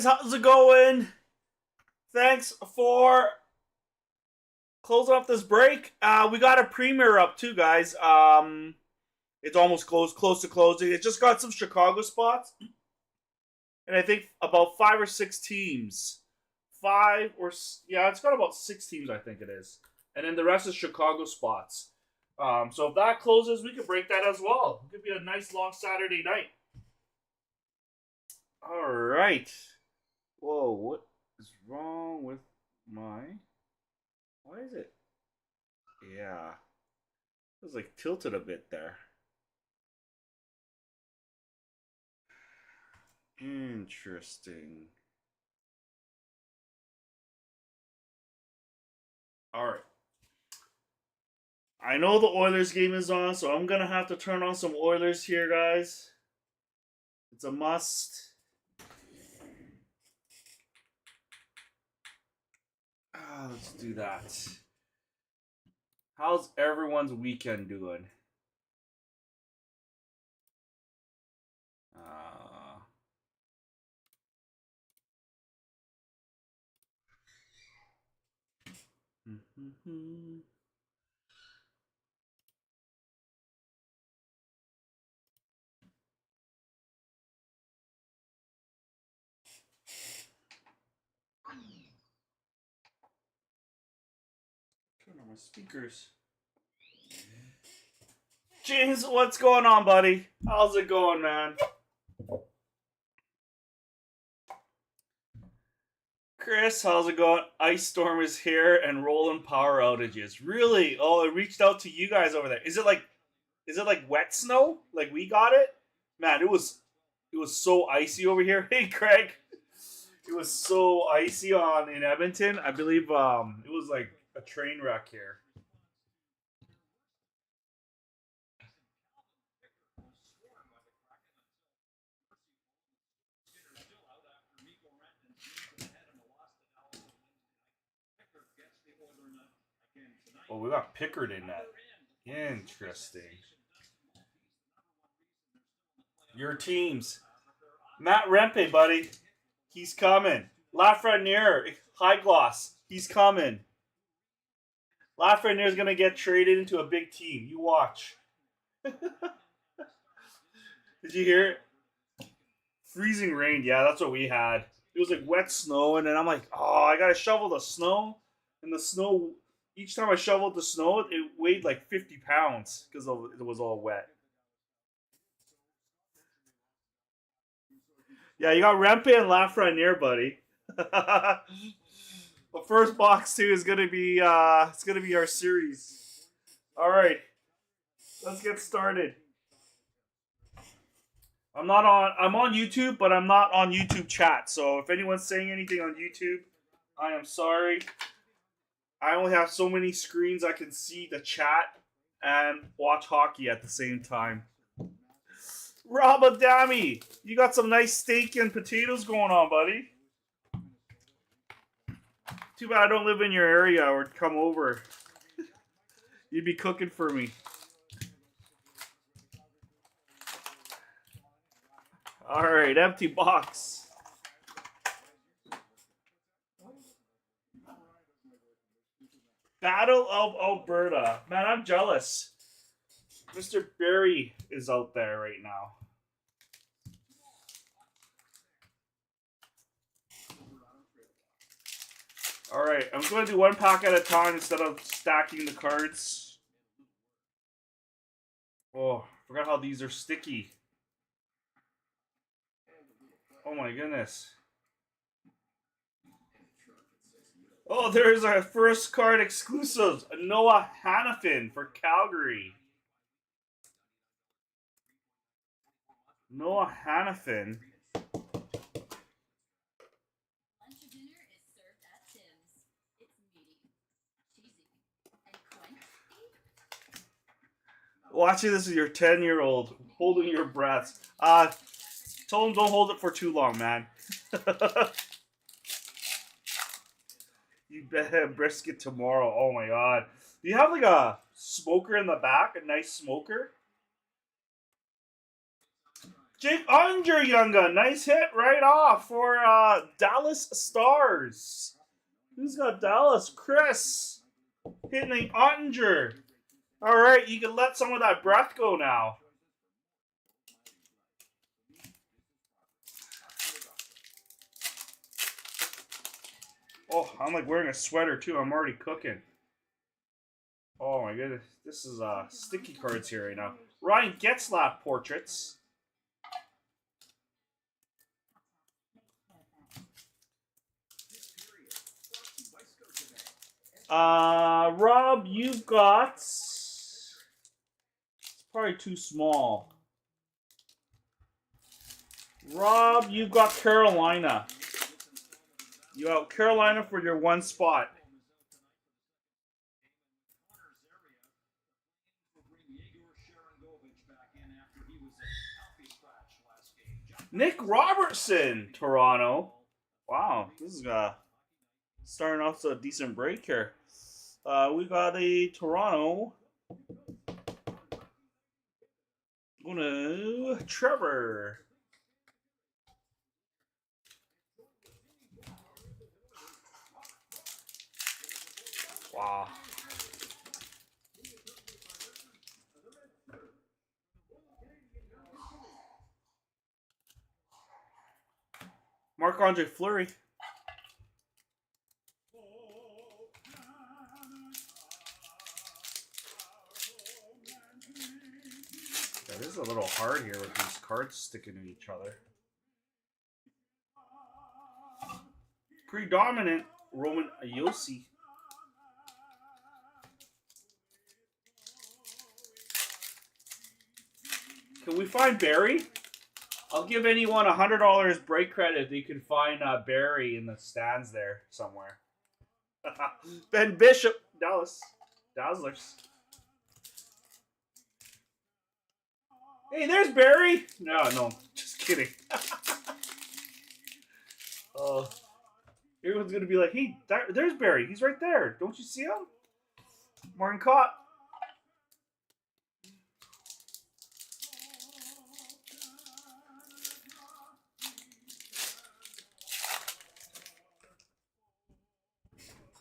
guys, how's it going? Thanks for closing up this break. We got a premiere up too, guys. It's almost close to closing. It just got some Chicago spots, and I think about 5 or 6 teams. It's got about 6 teams, I think it is, and then the rest is Chicago spots. So if that closes, we can break that as well. It could be a nice long Saturday night. All right. Whoa, what is wrong with my... Why is it? Yeah. It was like tilted a bit there. Interesting. All right. I know the Oilers game is on, so I'm going to have to turn on some Oilers here, guys. It's a must. Let's do that. How's everyone's weekend doing? Turn on my speakers. James, what's going on, buddy? How's it going, man? Chris, how's it going? Ice storm is here and rolling power outages. Really? Oh, it reached out to you guys over there. Is it like wet snow? Like we got it? Man, it was so icy over here. Hey, Craig. It was so icy in Edmonton. I believe it was like a train wreck here. Oh, we got Pickard in that. Interesting. Your teams. Matt Rempe, buddy. He's coming. Lafreniere, high gloss. He's coming. Lafreniere's going to get traded into a big team. You watch. Did you hear it? Freezing rain. Yeah, that's what we had. It was like wet snow, and then I'm like, oh, I got to shovel the snow. And the snow, each time I shoveled the snow, it weighed like 50 pounds because it was all wet. Yeah, you got Rempe and Lafreniere, buddy. The first box too is gonna be it's gonna be our series. All right, let's get started. I'm on YouTube, but I'm not on YouTube chat. So if anyone's saying anything on YouTube, I am sorry. I only have so many screens I can see the chat and watch hockey at the same time. Rob Adami, you got some nice steak and potatoes going on, buddy. Too bad I don't live in your area or come over. You'd be cooking for me. All right, empty box. Battle of Alberta. Man, I'm jealous. Mr. Barry is out there right now. All right, I'm going to do one pack at a time instead of stacking the cards. Oh, forgot how these are sticky. Oh my goodness. Oh, there's our first card exclusive. Noah Hannafin for Calgary. Noah Hannafin. Watching this with your 10-year-old holding your breath. Tell him don't hold it for too long, man. You better have brisket tomorrow. Oh my god. Do you have like a smoker in the back? A nice smoker? Jake Unger, Younga. Nice hit right off for Dallas Stars. Who's got Dallas? Chris. Hitting the Ottinger. All right, you can let some of that breath go now. Oh, I'm like wearing a sweater too. I'm already cooking. Oh my goodness. This is sticky cards here right now. Ryan Getzlaf portraits. Rob, you've got... It's probably too small. Rob, you've got Carolina. You have Carolina for your one spot. Nick Robertson, Toronto. Wow, this is starting off a decent break here. We got a Toronto. Going to Trevor. Wow. Marc-Andre Fleury. Yeah, this is a little hard here with these cards sticking to each other. Predominant Roman Ayosi. Can we find Barry? I'll give anyone $100 break credit if you can find Barry in the stands there somewhere. Ben Bishop, Dallas. Dazzlers. Hey, there's Barry. No, just kidding. Oh, everyone's gonna be like, hey, there's Barry. He's right there. Don't you see him? Martin Cott.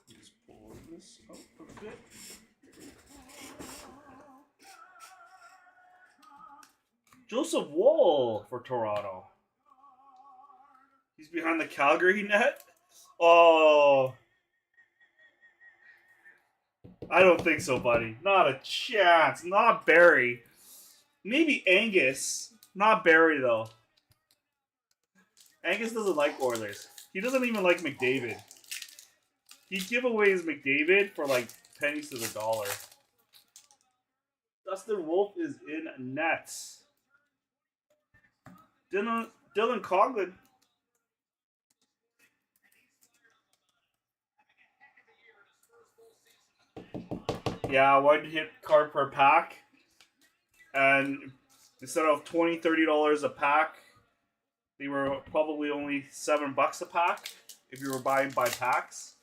Just pull this out a bit. Joseph Woll for Toronto. He's behind the Calgary net. Oh, I don't think so, buddy. Not a chance. Not Barry. Maybe Angus. Not Barry, though. Angus doesn't like Oilers. He doesn't even like McDavid. He'd give away his McDavid for like pennies to the dollar. Dustin Wolf is in nets. Dylan Coughlin. Yeah, one hit card per pack. And instead of $20, $30 a pack, they were probably only $7 a pack if you were buying by packs.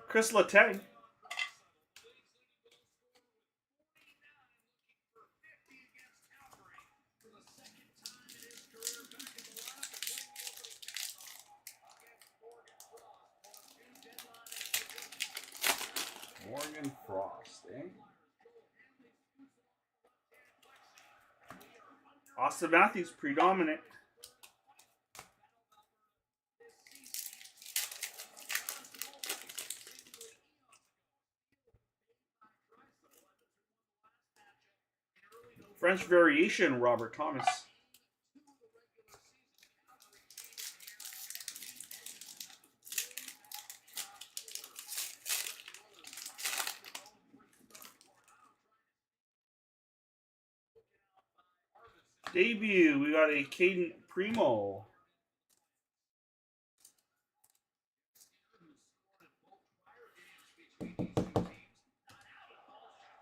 Chris Letang. Morgan Frost, eh? Austin Matthews, predominant. French variation, Robert Thomas. Debut, we got a Caden Primo.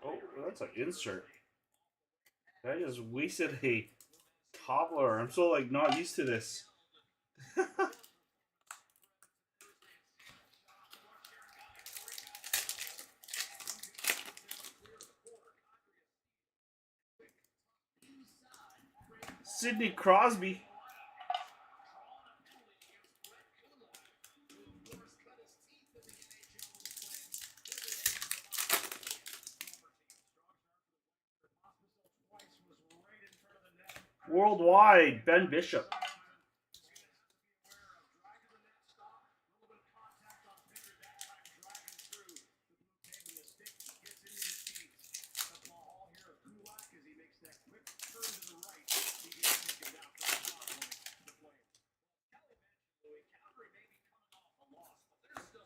Oh, that's an insert. That just wasted a toppler. I'm so like not used to this. Sidney Crosby. Worldwide, Ben Bishop.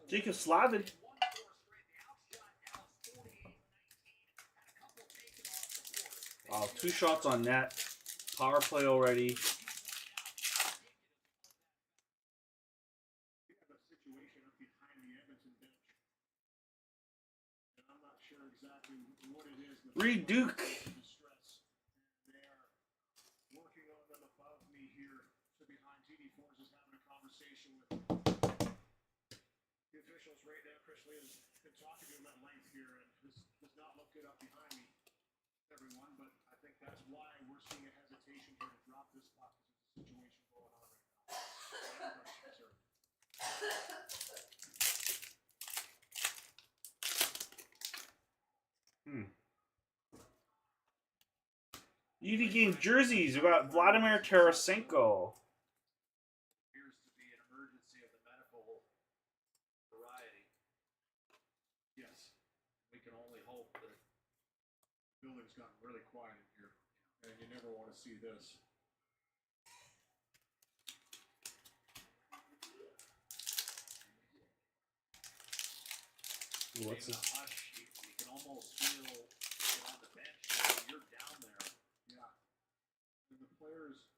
Jacob Slavin. Wow, 2 shots on net. Power play already. Reed Duke. Right now, Chris Lee has been talking to him at length here, and this does not look good up behind me, everyone. But I think that's why we're seeing a hesitation here to drop this puck because there's a situation going on right now. UD game jerseys. We got Vladimir Tarasenko. Building's gotten really quiet in here, and you never want to see this. What's this? You can almost feel it on the bench when you're down there. Yeah. And the players,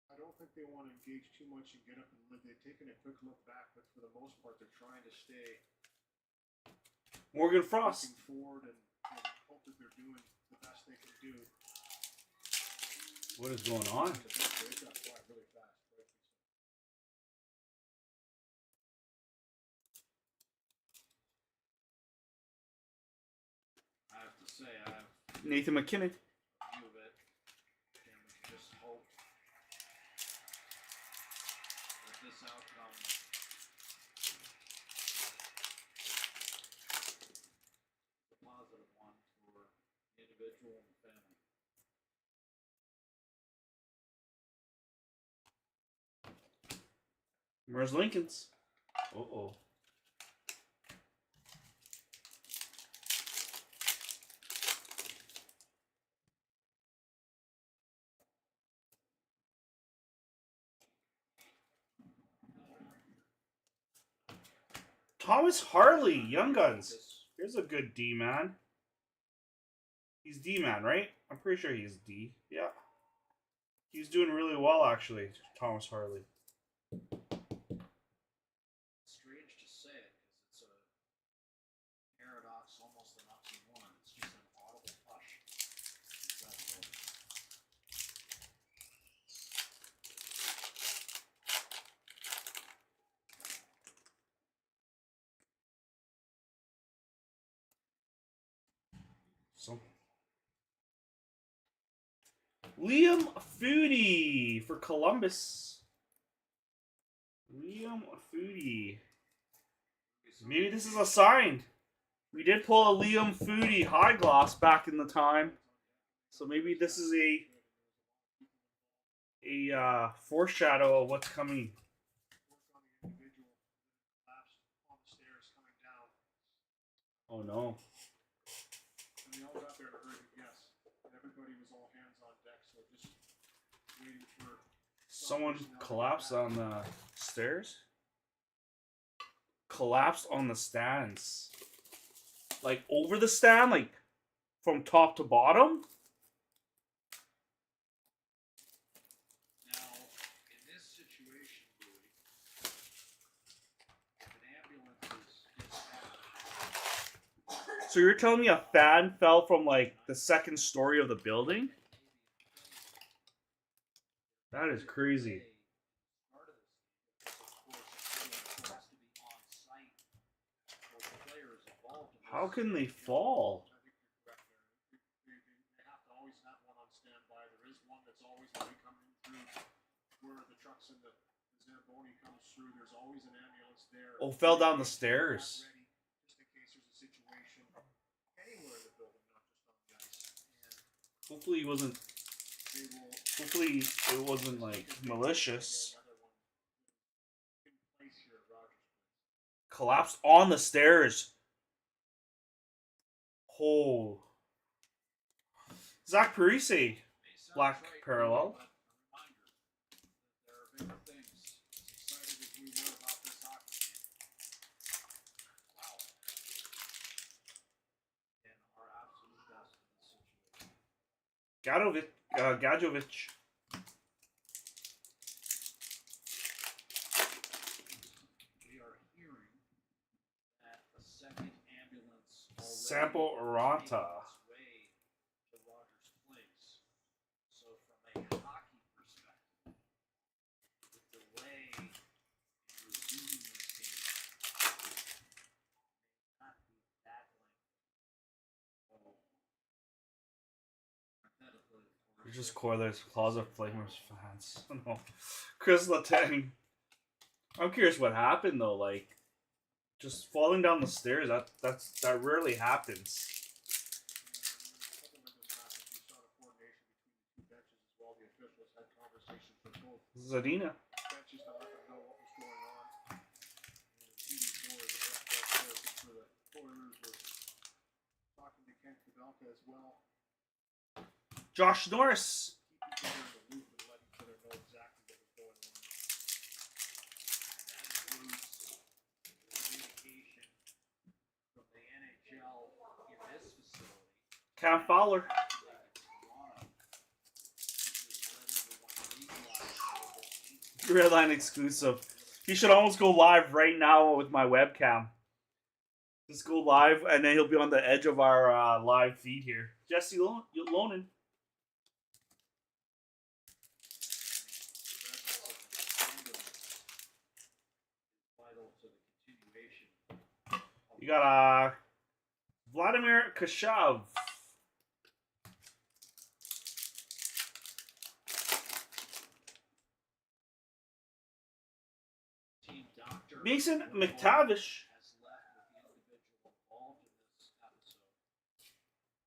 I don't think they want to engage too much and get up and live. They've taken a quick look back, but for the most part, they're trying to stay Morgan Frost. looking forward and hope that they're doing the best they can do. What is going on? They got quiet really fast. I have to say, I have Nathan McKinnon. a view of it, and we can just hope that this outcome is a positive one for the individual and the family. Where's Lincoln's? Uh-oh. Thomas Harley, Young Guns. Here's a good D-man. He's D-man, right? I'm pretty sure he's D. Yeah. He's doing really well, actually, Thomas Harley. Strange to say it, because it's a paradox, almost an oxymoron. It's just an audible hush. That's all. So, Liam Foodie for Columbus. Liam Foodie. Maybe this is a sign. We did pull a Liam Foodie high gloss back in the time, so maybe this is a foreshadow of what's coming. Oh no. And they all got there in a hurry, yes. And everybody was all hands on deck, so just waiting for Someone collapsed on the stairs? Collapsed on the stands. Like over the stand, like from top to bottom? Now, in this situation, Louis, if an ambulance is So you're telling me a fan fell from like the second story of the building? That is crazy. How can they fall? They have to always have one on standby. There is one that's always trucks and the Zamboni comes through, there's always an ambulance there. Oh, fell down the stairs. Ready, just in case there's a situation anywhere in the building, not just on the ice. And hopefully he wasn't. Hopefully it wasn't like malicious. Collapsed on the stairs. Oh. Zach Parise, black parallel. Gajovic. Sample Aranta. So from a hockey perspective, the delay in resuming this game may not be that lengthy. You're just Coilers Closet Flamers fans. No. Chris Letang. I'm curious what happened though, like just falling down the stairs, that rarely happens. Zadina. Josh Norris. Cam Fowler. Redline exclusive. He should almost go live right now with my webcam. Just go live, and then he'll be on the edge of our live feed here. Jesse Lonan. You got Vladimir Kashav. Mason McTavish. Has left with the individual involved in this episode.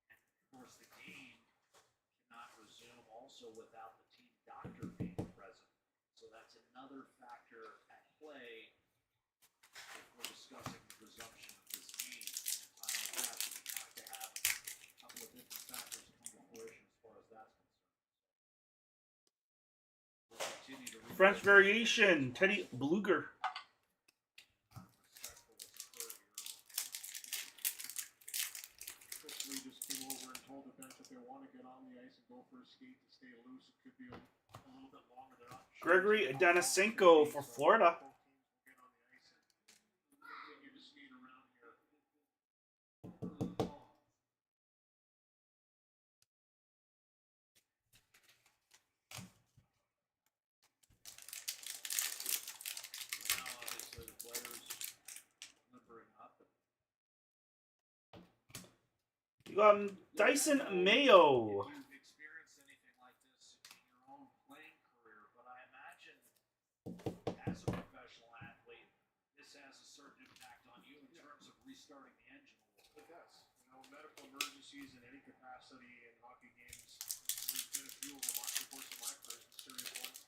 And of course, the game cannot resume also without the team doctor being present. So that's another factor at play if we're discussing the resumption of this game. Time of death, we have to have a couple of different factors come to fruition as far as that's concerned. We'll continue to French variation, Teddy Bluger. Gregory Denisenko for Florida. You got Dyson Mayo. Restarting the engine a little bit. It does. You know, medical emergencies in any capacity in hockey games, there's been a few of them off the course of my career, serious ones.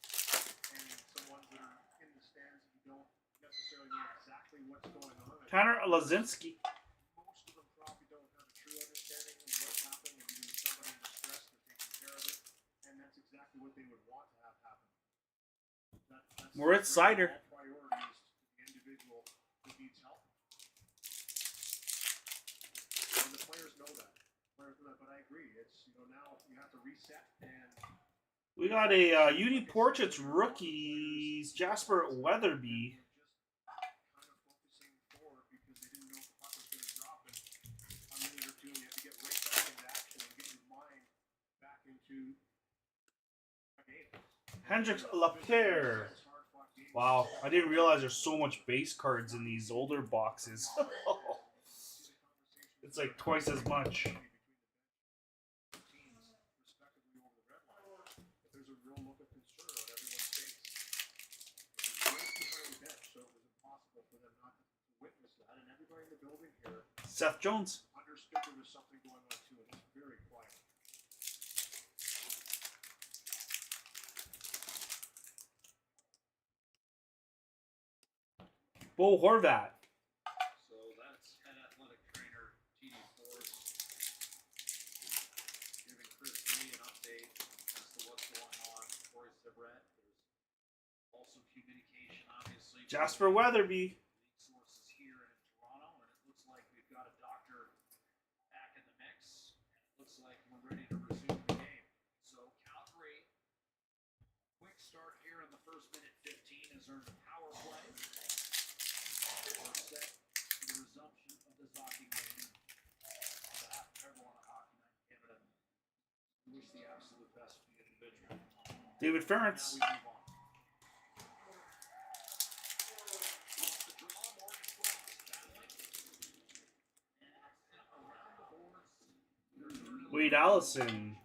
And some ones that are in the stands that you don't necessarily know exactly what's going on. Tanner Lazinski. Most of them probably don't have a true understanding of what's happening, and even somebody in distress, they're taking care of it. And that's exactly what they would want to have happen. Moritz Seider. Priorities to the individual who needs help. And the players know that. But I agree. It's, you know, now you have to reset. And We got a Uni Portraits rookies, Jasper Weatherby. kind of focusing forward because they didn't know if the puck was going to drop. And a minute or two, and you have to get right back into action and get your mind back into a game. Hendrix Lapierre. Wow, I didn't realize there's so much base cards in these older boxes. It's like twice as much. everybody in the building here Seth Jones. understood there was something going on too, and it's very quiet. Bo Horvat. So that's head athletic trainer TD Force giving Chris Lee an update as to what's going on. Corey Sibret. There's also communication, obviously. Jasper Weatherby. League sources here in Toronto, and it looks like we've got a doctor back in the mix, and it looks like we're ready to resume the game. So Calgary, quick start here in the first minute 15 has earned a power play. We're set for the resumption of this hockey game. On behalf of everyone at Hockey Night in Canada, we wish the absolute best for the individual. David Now Ferentz. we move on. The draw, Morgan Frost battling. And around the boards, Wade Allison.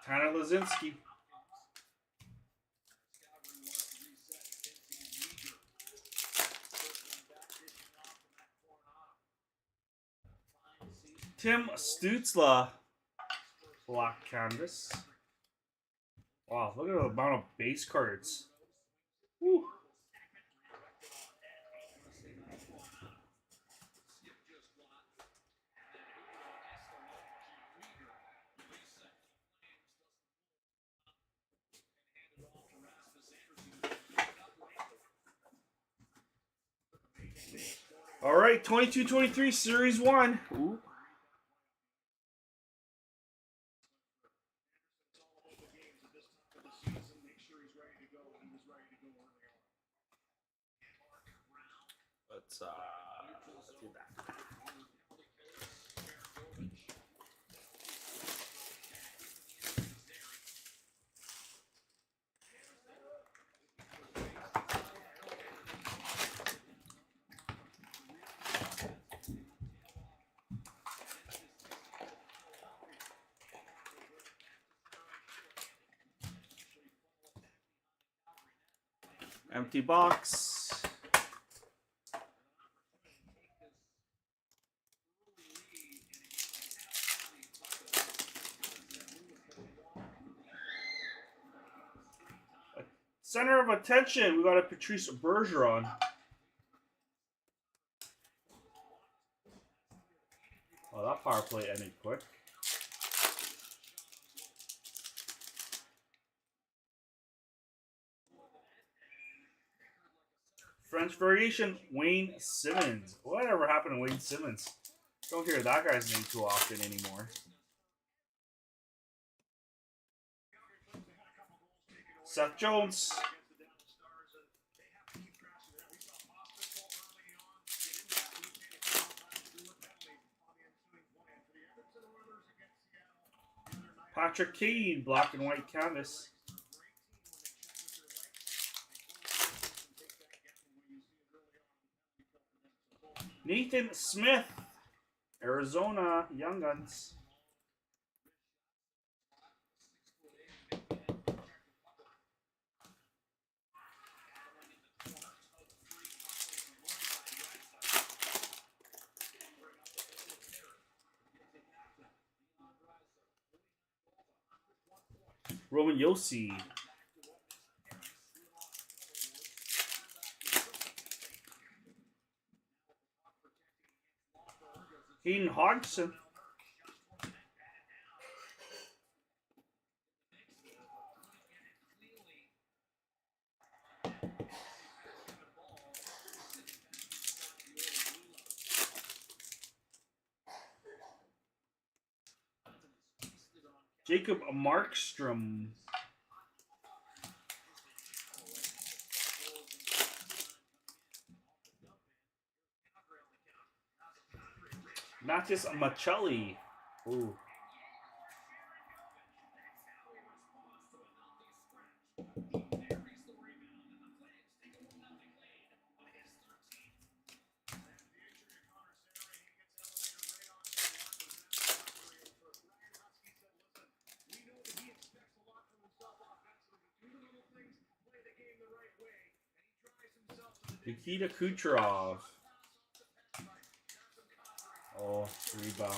Tanner Lazinski. Tim Stutzla. Black canvas. Wow, look at the amount of base cards. Woo. All right, 22-23, Series 1. Ooh. Let's do that. Empty box. Center of attention, we got a Patrice Bergeron. Oh, that power play ended quick. French variation, Wayne Simmons. Whatever happened to Wayne Simmons? Don't hear that guy's name too often anymore. Seth Jones. Patrick Kane, black and white canvas. Nathan Smith, Arizona Young Guns. Roman Yossi. Hayden Hodgson. Jacob Markstrom. Matis Machelli. Ooh. Nikita Kucherov. Oh, rebound.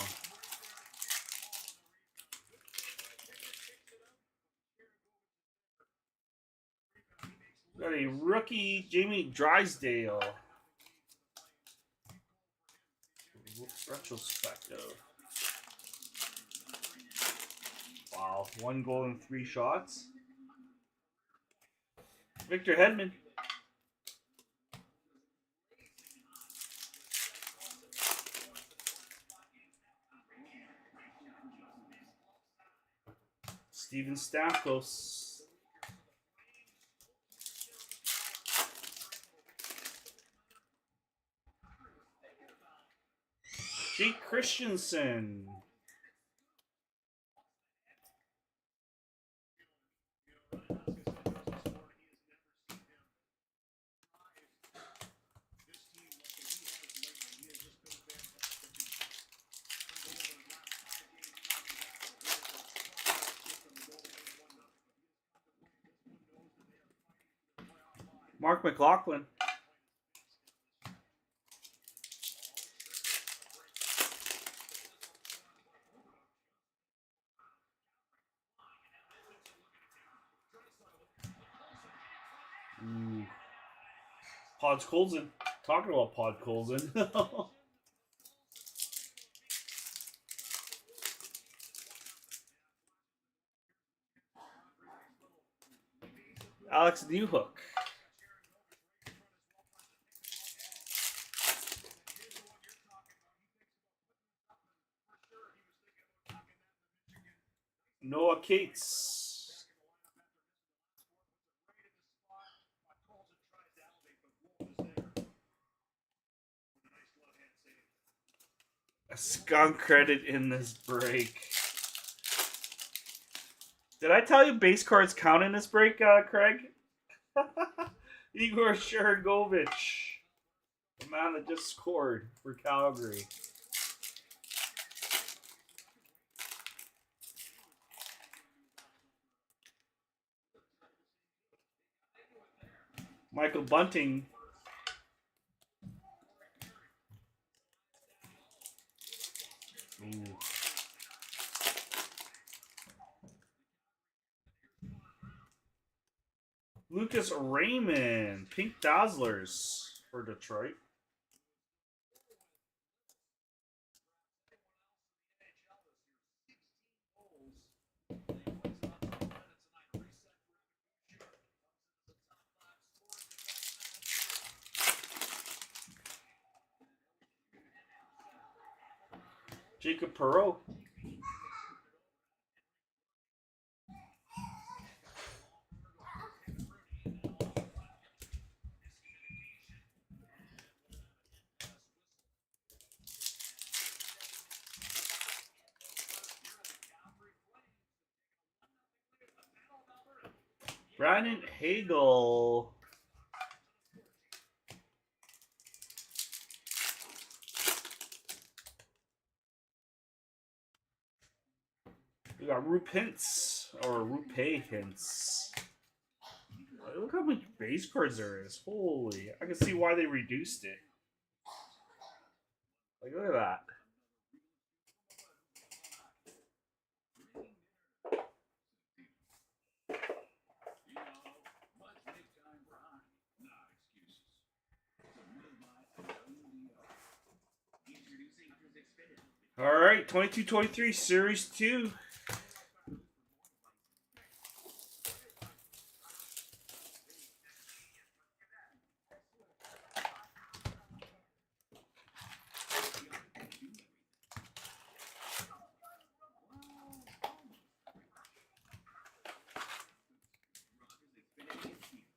Got a rookie, Jamie Drysdale. Retrospective. Wow, 1 goal and 3 shots. Victor Hedman. Steven Stamkos. Jake Christensen. Mark McLaughlin. Ooh. Pod's Colson. Talking about Pod Colson. Alex Newhook. Noah Cates. A skunk credit in this break. Did I tell you base cards count in this break, Craig? Igor Sharangovich, the man that just scored for Calgary. Michael Bunting. Ooh. Lucas Raymond, Pink Dazzlers for Detroit. Jacob Perreault. Brandon Hagel. We got Rupe Hintz, or Rupe Hintz. Look how many base cards there is. Holy, I can see why they reduced it. Like, look at that. All right, 22-23, Series 2.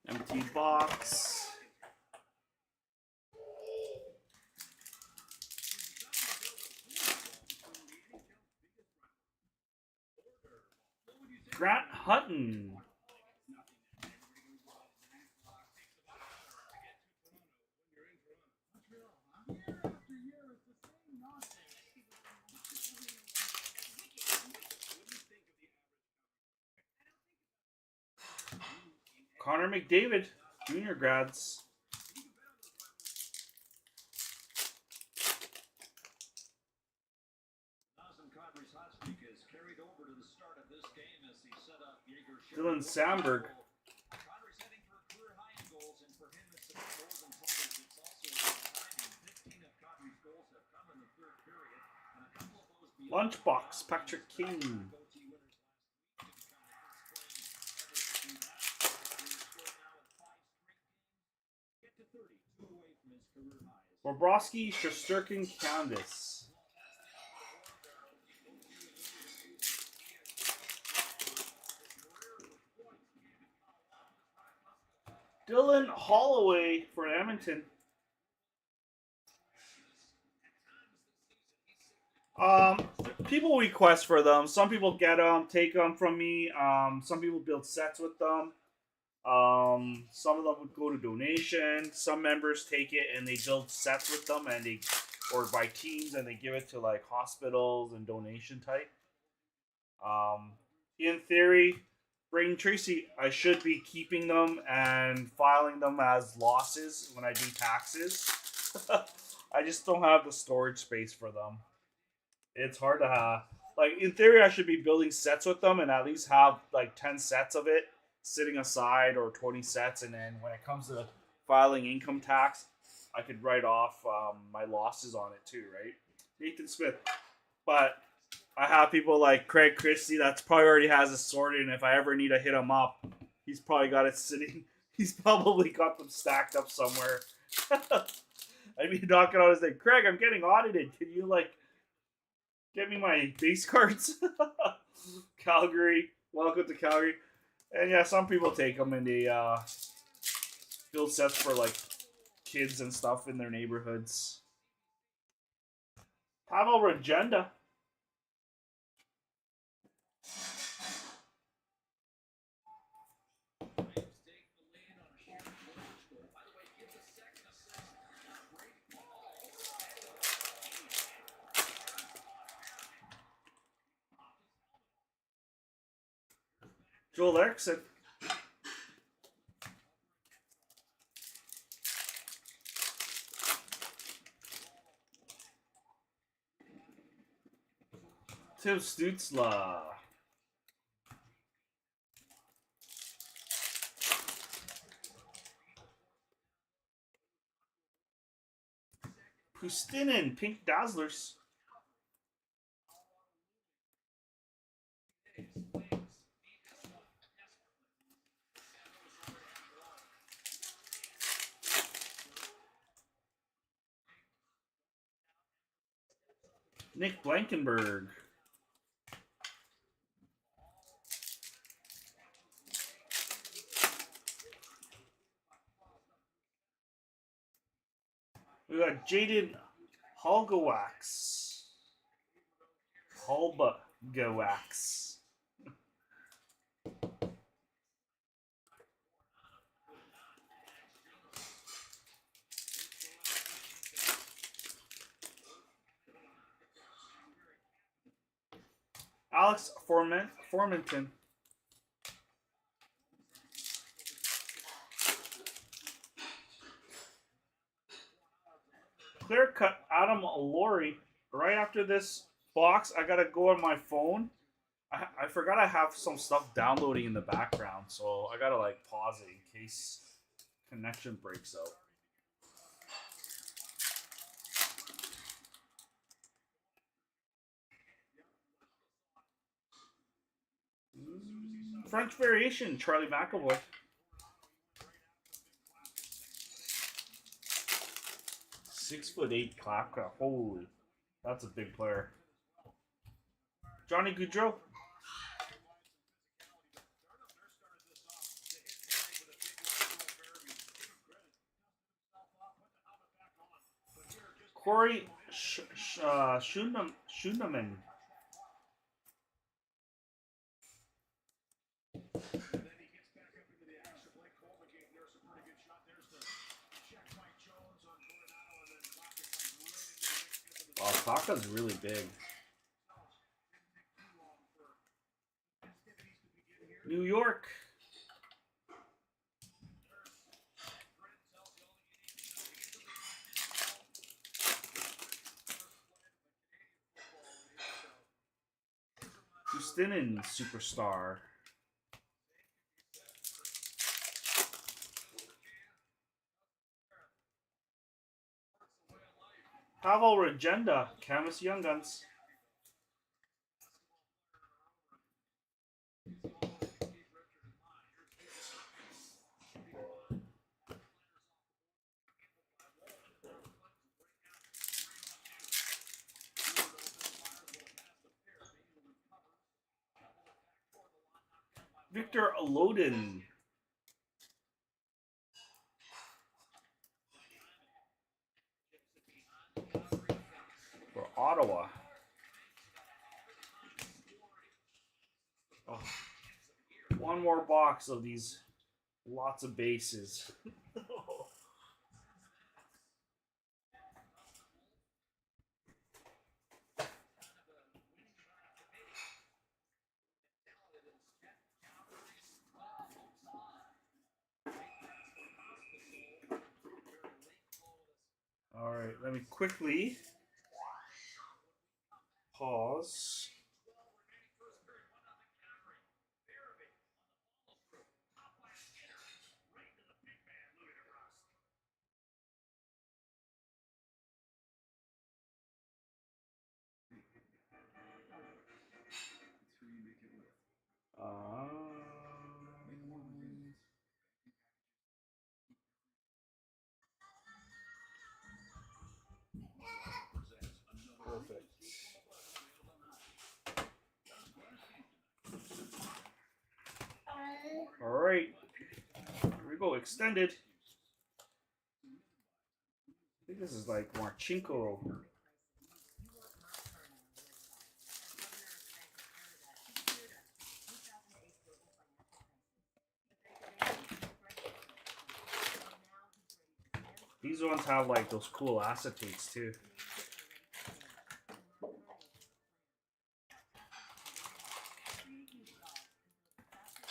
Empty box. Grant Hutton. Connor McDavid, junior grads. carried over to the start of this game as he set up Jaeger. Dylan Sandberg. Connor's heading for a career high in goals, and for him it's about goals and totals. It's also about timing. 15 of Connor's goals have come in the third period, and a couple of those beyond Lunchbox, Patrick King. Bobrovsky, Shesterkin, Candace. Dylan Holloway for Edmonton. People request for them. Some people get them, take them from me. Some people build sets with them. Some of them would go to donation. Some members take it and they build sets with them, and they, or by teams, and they give it to like hospitals and donation type. In theory, Braden Tracy, I should be keeping them and filing them as losses when I do taxes. I just don't have the storage space for them. It's hard to have. Like, in theory, I should be building sets with them and at least have like 10 sets of it sitting aside, or 20 sets, and then when it comes to filing income tax, I could write off my losses on it too, right? Nathan Smith. But I have people like Craig Christie that's probably already has it sorted, and if I ever need to hit him up, he's probably got it sitting. He's probably got them stacked up somewhere. I'd be knocking on his thing. Craig, I'm getting audited. Can you like get me my base cards? Calgary. Welcome to Calgary. And yeah, some people take them and they build sets for like kids and stuff in their neighborhoods. Pavel Regenda. Joel Eriksson. Tim Stutzla. Pustinen, Pink Dazzlers. Nick Blankenberg. We got Jaden Halgawax. Halgawax. Alex Formanton. Clear cut Adam Laurie. Right after this box, I gotta go on my phone. I forgot I have some stuff downloading in the background, so I gotta like pause it in case connection breaks out. French variation, Charlie McAvoy. .6'8" Klapka. Holy, that's a big player. Johnny Gaudreau. Corey Schuneman. Oh, Klapka's really big. New York. Houston superstar. Pavel Regenda, Canvas Young Guns. Victor Loden for Ottawa. Oh, one more box of these. Lots of bases. All right, let me quickly pause. Perfect. All right, here we go. Extended. I think this is like Marchenko. These ones have like those cool acetates too.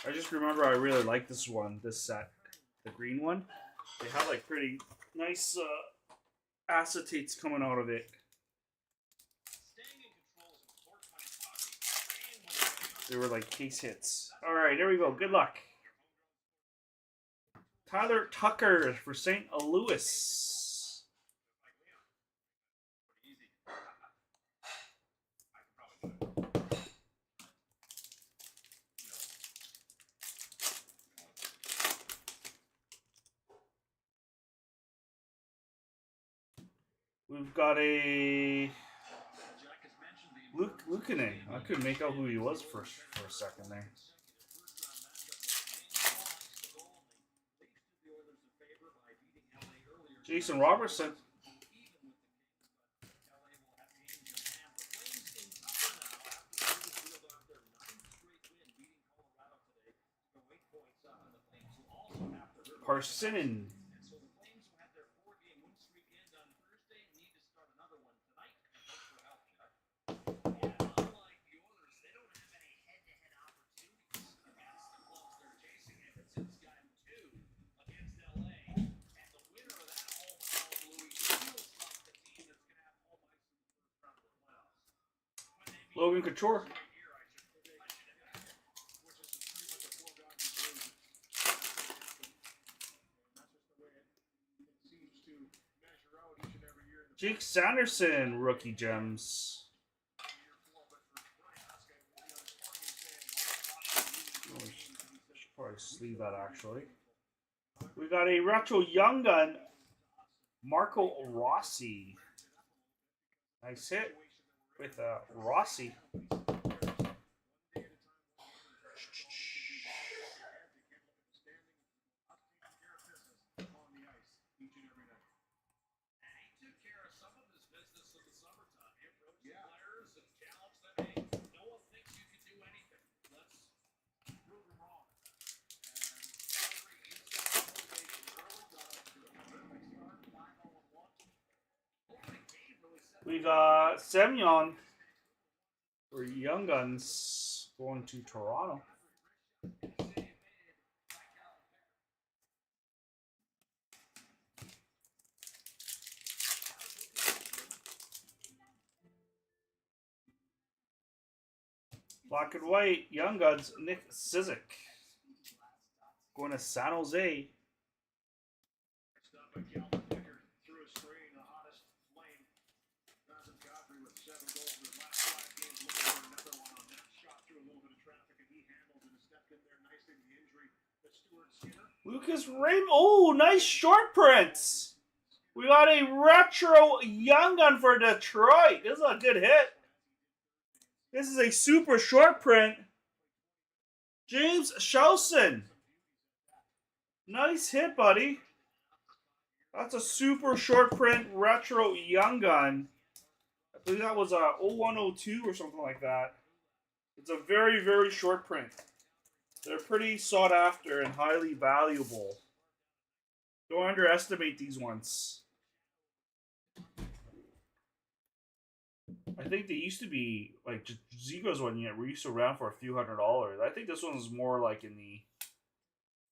I just remember I really like this one, this set, the green one. They have like pretty nice acetates coming out of it. They were like case hits. All right, there we go. Good luck. Tyler Tucker for St. Louis. We've got a Luukkonen. I couldn't make out who he was for a second there. Jason Robertson. Parsonen. Logan Couture. Jake Sanderson, rookie gems. Oh, should probably sleeve that actually. We got a retro young gun, Marco Rossi. Nice hit with Rossi. We got Semyon for Young Guns going to Toronto. Black and white, Young Guns, Nick Sizik. Going to San Jose. Lucas Raymond. Oh, nice short prints. We got a retro Young Gun for Detroit. This is a good hit. This is a super short print. James Shelson. Nice hit, buddy. That's a super short print retro Young Gun. I believe that was a 0102 or something like that. It's a very, very short print. They're pretty sought after and highly valuable. Don't underestimate these ones. I think they used to be like Zigo's one yet used to around for a few $100s. I think this one's more like in the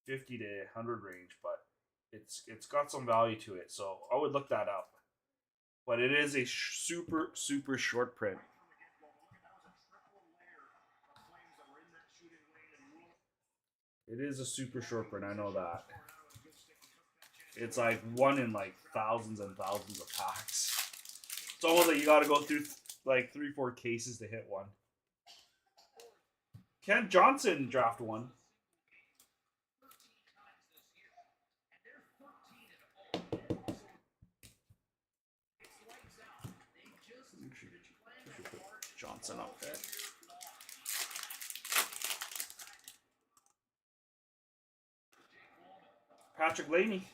50 to 100 range, but it's got some value to it, so I would look that up. But it is a super short print. It is a super short print, I know that. It's like one in like thousands and thousands of packs. It's almost like you got to go through like 3-4 cases to hit one. Kent Johnson draft one. Put Johnson up there. Patrick Laney.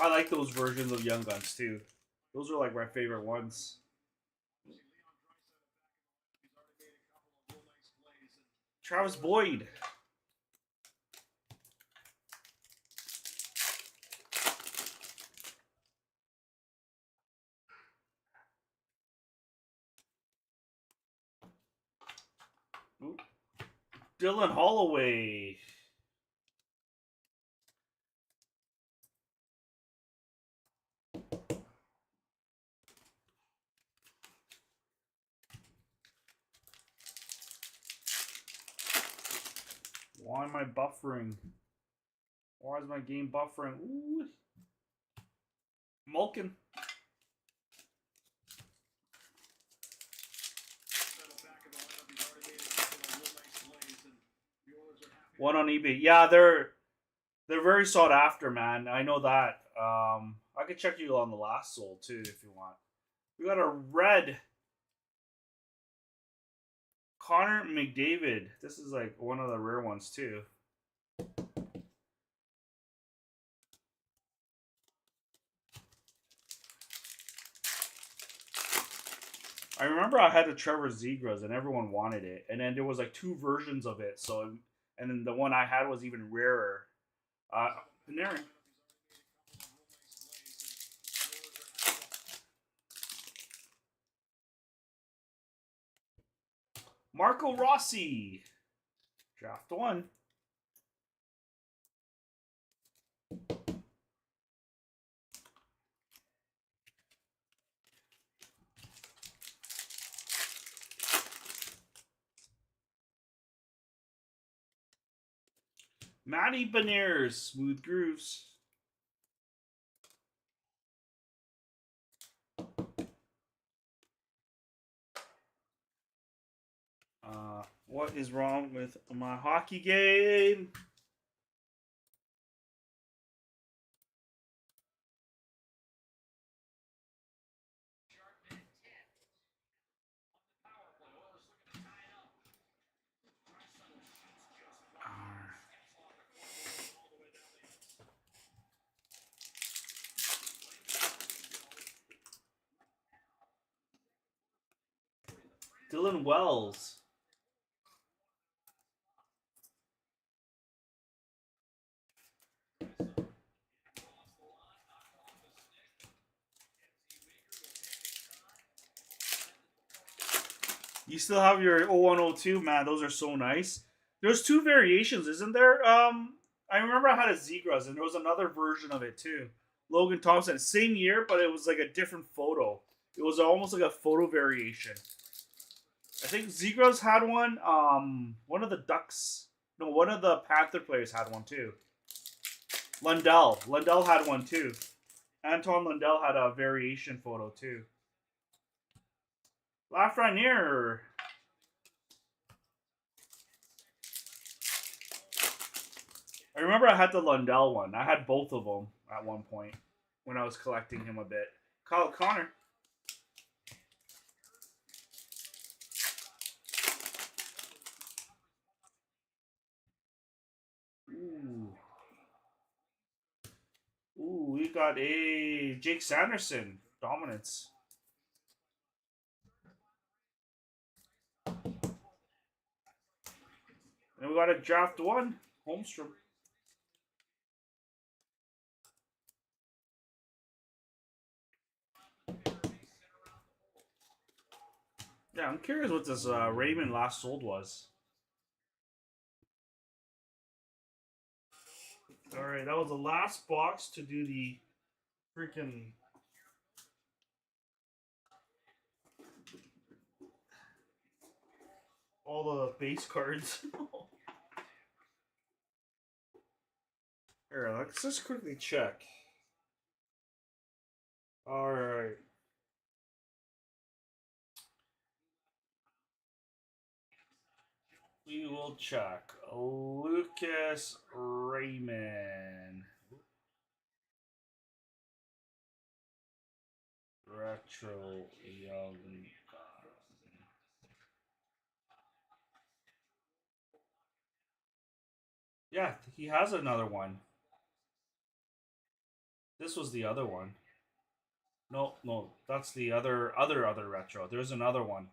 I like those versions of Young Guns too. Those are like my favorite ones. Travis Boyd. Ooh. Dylan Holloway. Why am I buffering? Why is my game buffering? Ooh. Malkin. One on eBay. Yeah, they're very sought after, man. I know that. I could check you on the last sold too if you want. We got a red Connor McDavid. This is like one of the rare ones too. I remember I had the Trevor Zegras and everyone wanted it, and then there was like 2 versions of it. So, and then the one I had was even rarer. Panarin. Marco Rossi. Draft 1. Matty Beniers, Smooth Grooves. What is wrong with my hockey game? Dylan Wells. You still have your 0102, man. Those are so nice. There's 2 variations, isn't there? I remember I had a Zegras, and there was another version of it too. Logan Thompson, same year, but it was like a different photo. It was almost like a photo variation. I think Zegras had one. One of the Ducks, no, one of the Panther players had one too. Lundell had one too. Anton Lundell had a variation photo too. Lafreniere. I remember I had the Lundell one. I had both of them at one point when I was collecting him a bit. Kyle Connor. Ooh, we got a Jake Sanderson dominance. And we got a draft one Holmstrom. Yeah, I'm curious what this Raymond last sold was. All right, that was the last box to do the freaking all the base cards. Here, let's just quickly check. All right. We will check. Lucas Raymond. Retro Young Gun. Yeah, he has another one. This was the other one. No, that's the other retro. There's another one.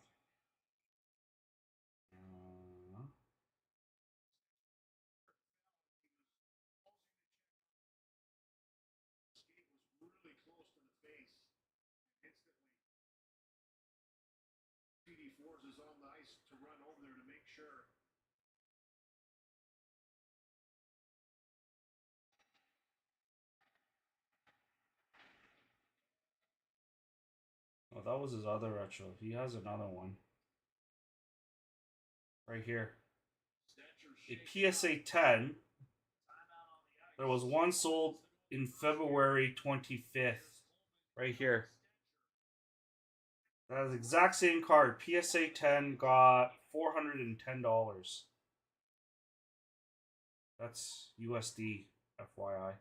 Really close to the face. Instantly. CD4s is on the ice to run over there to make sure. Oh, that was his other retro. He has another one. Right here. A PSA 10. There was one sold in February 25th. Right here. That is the exact same card. PSA 10 got $410. That's USD, FYI.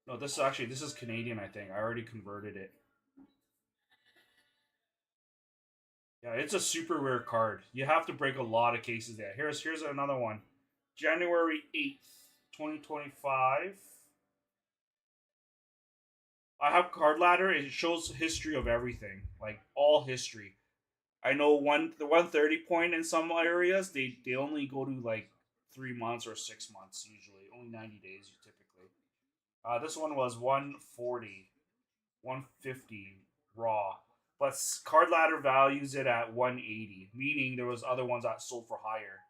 No, this is Canadian, I think. I already converted it. Yeah, it's a super rare card. You have to break a lot of cases there. Here's another one. January 8th, 2025. I have Card Ladder. It shows history of everything. Like all history. I know the 130 point in some areas, they only go to like 3 months or 6 months usually. Only 90 days typically. This one was 140, 150 raw. But Card Ladder values it at 180, meaning there was other ones that sold for higher.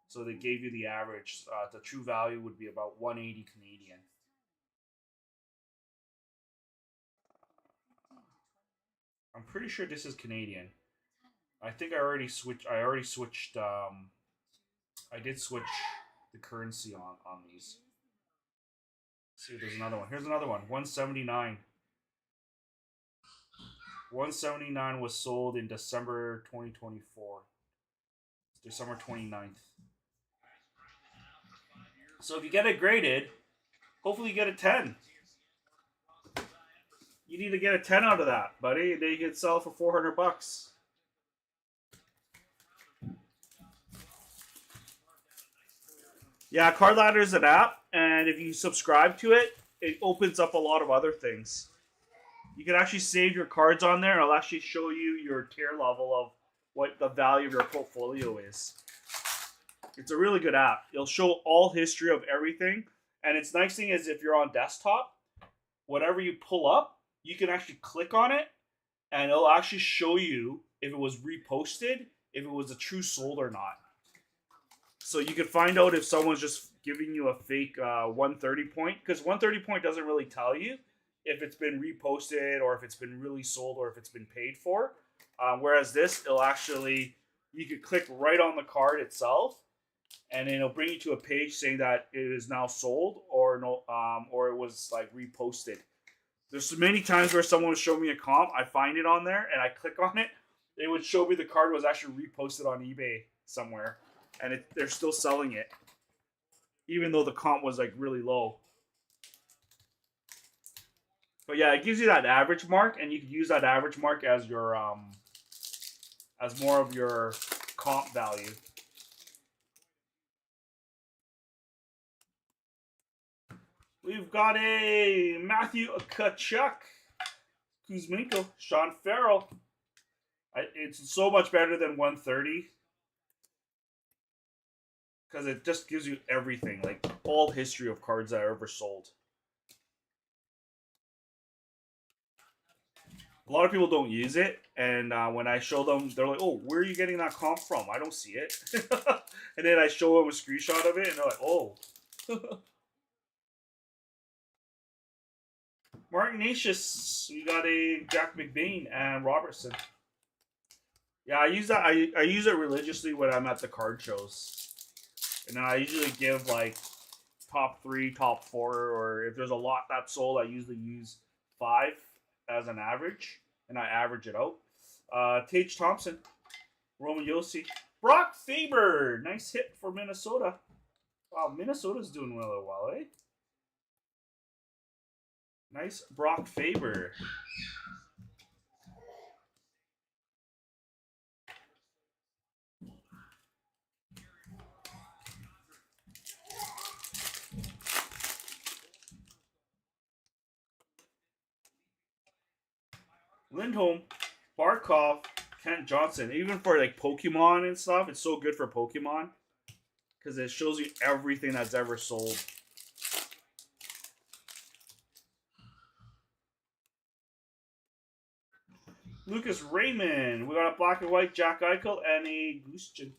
So they gave you the average. The true value would be about 180 Canadian. I'm pretty sure this is Canadian. I think I already switched. I did switch the currency on these. Let's see if there's another one. Here's another one. 179. 179 was sold in December 2024. December 29th. So if you get it graded, hopefully you get a 10. You need to get a 10 out of that, buddy. Then you can sell for $400. Yeah, Card Ladder is an app, and if you subscribe to it, it opens up a lot of other things. You can actually save your cards on there, and it'll actually show you your tier level of what the value of your portfolio is. It's a really good app. It'll show all history of everything, and its nice thing is if you're on desktop, whatever you pull up, you can actually click on it, and it'll actually show you if it was reposted, if it was a true sold or not. So you could find out if someone's just giving you a fake 130 point, because 130 point doesn't really tell you if it's been reposted or if it's been really sold or if it's been paid for. Whereas this, it'll actually, you could click right on the card itself, and then it'll bring you to a page saying that it is now sold or no, or it was like reposted. There's so many times where someone would show me a comp, I find it on there, and I click on it. It would show me the card was actually reposted on eBay somewhere, and they're still selling it, even though the comp was like really low. But yeah, it gives you that average mark, and you can use that average mark as your as more of your comp value. We've got a Matthew Tkachuk, Kuzmenko, Sean Farrell. It's so much better than 130 because it just gives you everything, like all history of cards that are ever sold. A lot of people don't use it, and when I show them, they're like, "Oh, where are you getting that comp from? I don't see it." And then I show them a screenshot of it, and they're like, "Oh." Mark Ignatius, we got a Jack McBain and Robertson. Yeah, I use that. I use it religiously when I'm at the card shows, and I usually give like top 3, top 4, or if there's a lot that's sold, I usually use 5 as an average, and I average it out. Tage Thompson, Roman Yossi, Brock Faber, nice hit for Minnesota. Wow, Minnesota's doing really well, eh? Nice Brock Faber. Lindholm, Barkov, Kent Johnson. Even for like Pokemon and stuff, it's so good for Pokemon because it shows you everything that's ever sold. Lucas Raymond. We got a black and white Jack Eichel and a Gushchin.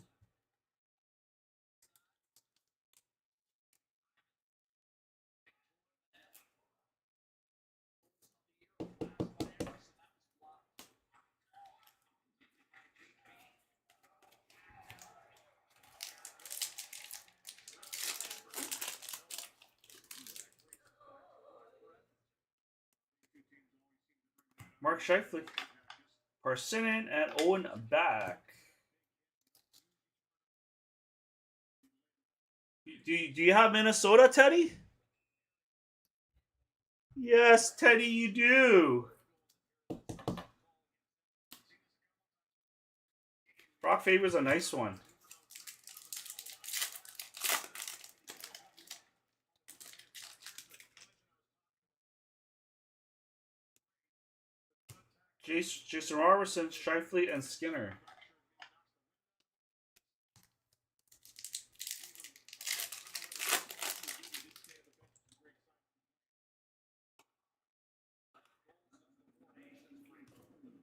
Mark Scheifele, Parsinnen, and Owen Back. Do you have Minnesota, Teddy? Yes, Teddy, you do. Brock Faber's a nice one. Jason Robertson, Scheifele, and Skinner.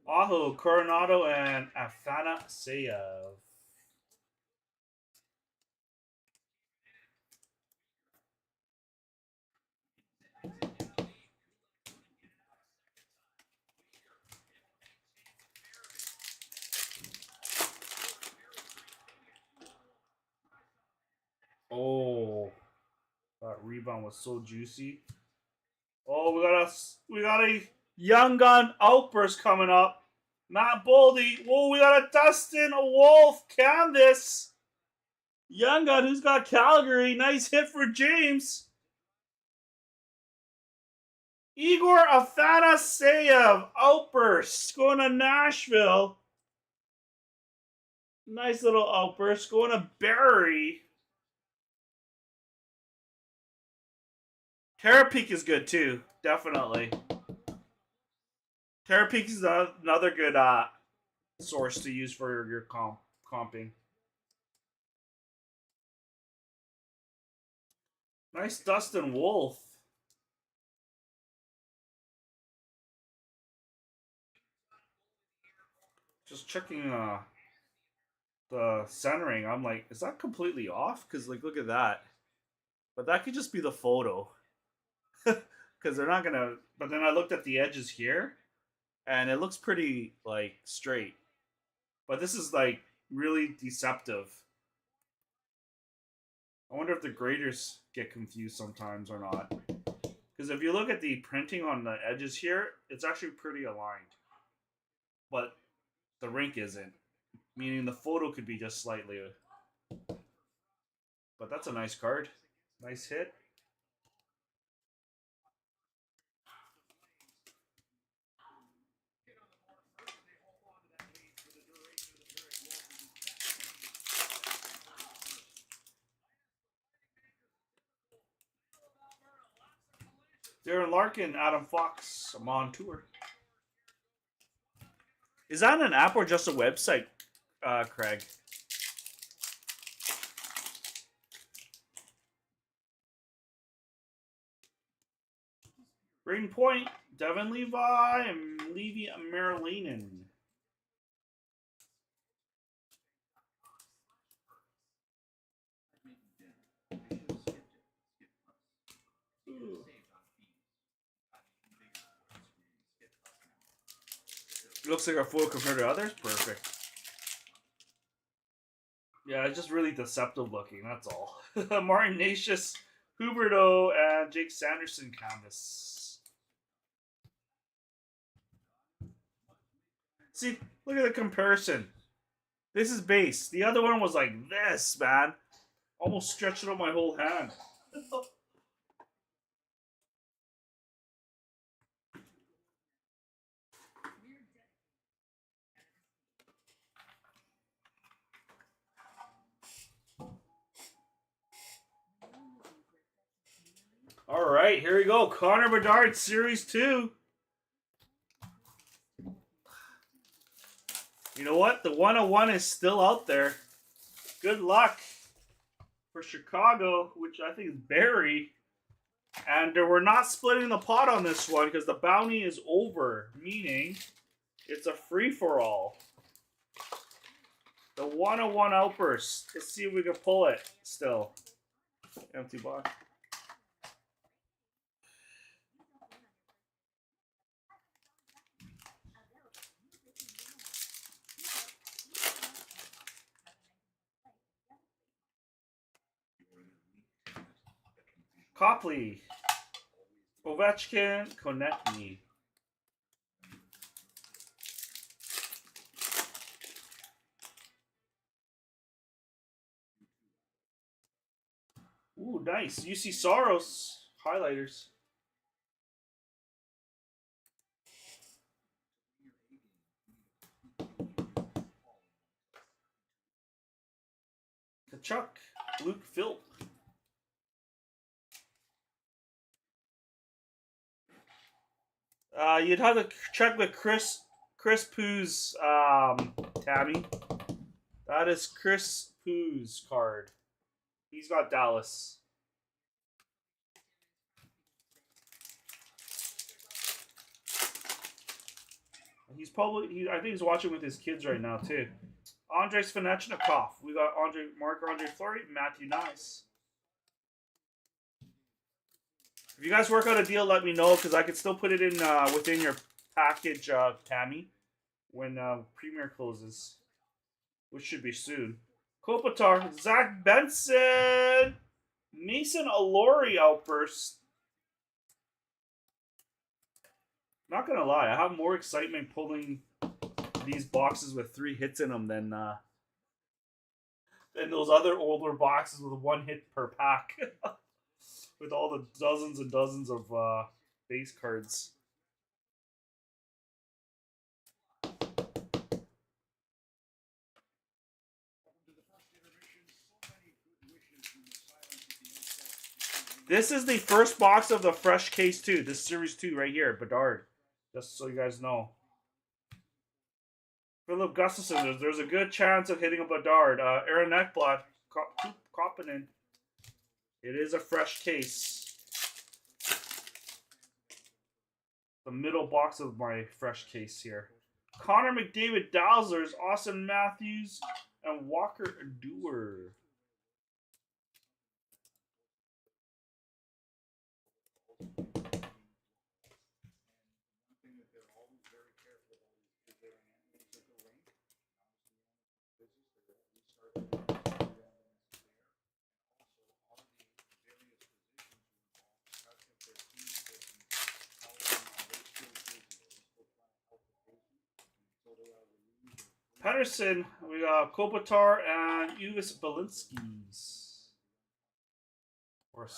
Aho, Coronado, and Afanaseyev. Oh, that rebound was so juicy. Oh, we got a young gun outburst coming up. Matt Boldy. Whoa, we got a Dustin Wolf canvas. Young gun who's got Calgary. Nice hit for James. Igor Afanaseyev outburst going to Nashville. Nice little outburst going to Barrie. Terapeak is good too, definitely. Terapeak is another good source to use for your comping. Nice Dustin Wolf. Just checking the centering, I'm like, is that completely off? Because like, look at that. But that could just be the photo. Because they're not gonna. But then I looked at the edges here, and it looks pretty like straight. But this is like really deceptive. I wonder if the graders get confused sometimes or not. Because if you look at the printing on the edges here, it's actually pretty aligned. But the rink isn't. Meaning the photo could be just slightly. But that's a nice card. Nice hit. Darren Larkin, Adam Fox, I'm on tour. Is that an app or just a website, Craig? Braden Point, Devin Levi, and Levy Marilinen. Looks like a photo compared to others. Perfect. Yeah, it's just really deceptive looking. That's all. Martin Natius, Huberto, and Jake Sanderson canvas. See, look at the comparison. This is base. The other one was like this, man. Almost stretching out my whole hand. All right, here we go. Connor Bedard, Series 2. You know what? The 101 is still out there. Good luck for Chicago, which I think is Barry. And we're not splitting the pot on this one because the bounty is over, meaning it's a free-for-all. The 101 Outburst. Let's see if we can pull it still. Empty box. Copley. Ovechkin. Konechny. Ooh, nice. UC Soros. Highlighters. Kachuk. Luke Phil. You'd have to check with Chris Poo's Tabby. That is Chris Poo's card. He's got Dallas. He's probably I think he's watching with his kids right now too. Andrei Svanechnikov. We got Marc-Andre Fleury, Matthew Nice. If you guys work out a deal, let me know because I could still put it in within your package, Tammy, when Premier closes, which should be soon. Kopitar, Zach Benson, Mason Alori Outburst. Not gonna lie, I have more excitement pulling these boxes with 3 hits in them than those other older boxes with 1 hit per pack. With all the dozens and dozens of base cards. This is the first box of the fresh case too. This series 2 right here, Bedard. Just so you guys know. Philip Gustafson, there's a good chance of hitting a Bedard. Aaron Ekblad, Koppinen. It is a fresh case. The middle box of my fresh case here. Connor McDavid Dowslers, Austin Matthews, and Walker Dewar. Patterson, we got Kopitar and Uvis Balinskis. Or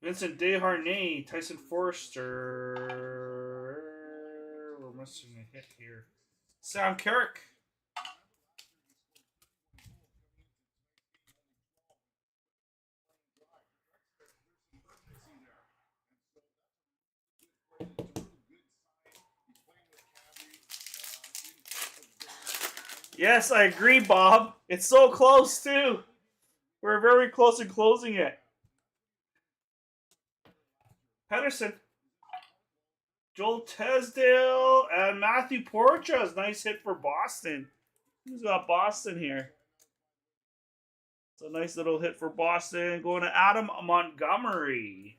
Vincent Desharnais, Tyson Forster. We're missing a hit here. Sam Carrick. Yes, I agree, Bob. It's so close, too. We're very close to closing it. Pedersen. Joel Tesdale and Matthew Porchas. Nice hit for Boston. Who's got Boston here? It's a nice little hit for Boston. Going to Adam Montgomery.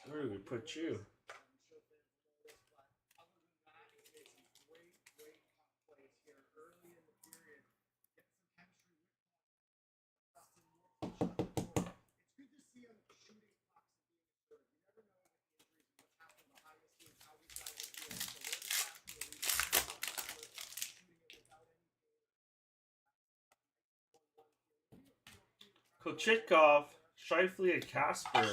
Where do we put you? Kochetkov, Shifley, and Casper.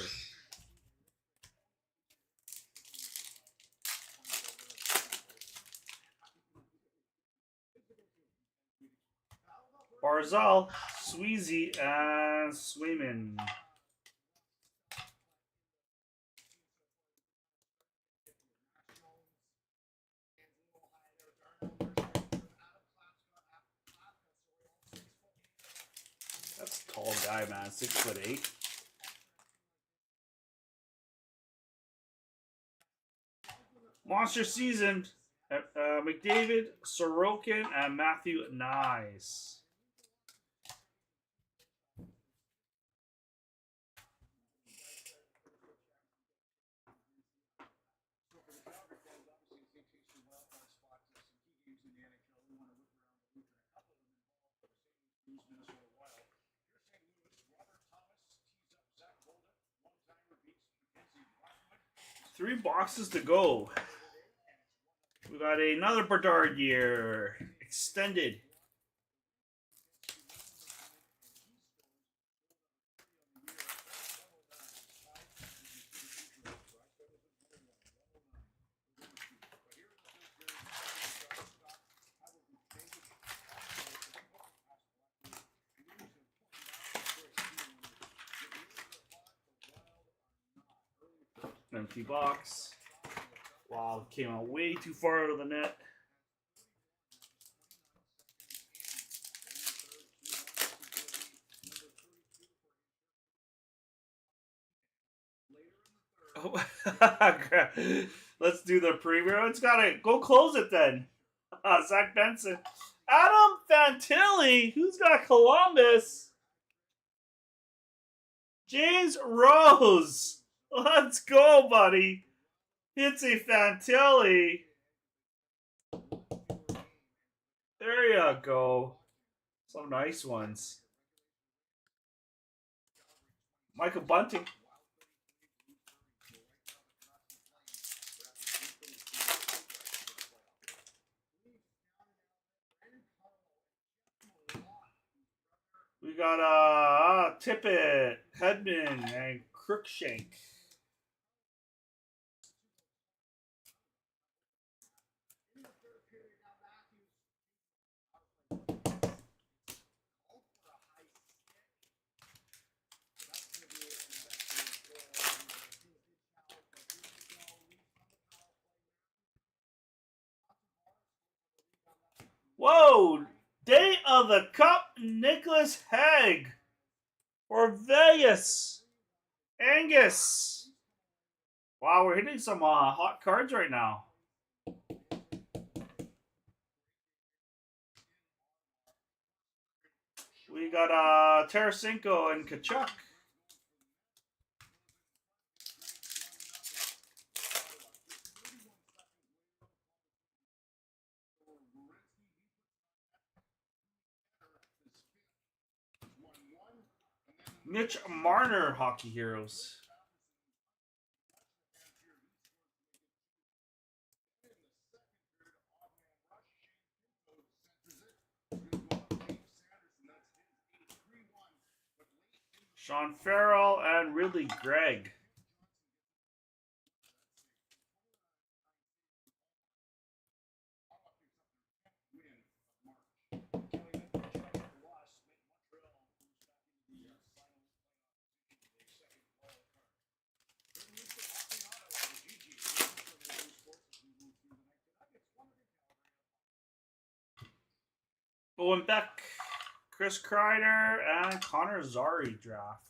Barzal, Sweezy, and Swayman. That's a tall guy, man. 6'8". Monster season. McDavid, Sorokin, and Matthew Nyes. Three boxes to go. We got another Bedard year. Extended. Empty box. Wow, came out way too far out of the net. Oh, let's do the preview. It's gotta go close it then. Zach Benson. Adam Fantilli. Who's got Columbus? James Rose. Let's go, buddy. It's a Fantilli. There you go. Some nice ones. Michael Bunting. We got Tippett, Hedman, and Crookshank. Whoa! Day of the Cup, Nicholas Haig for Vegas. Angus. Wow, we're hitting some hot cards right now. We got Tarasenko and Kachuk. Mitch Marner, Hockey Heroes. Sean Farrell and Ridley Gregg. Owen Beck, Chris Kreider, and Connor Zary draft.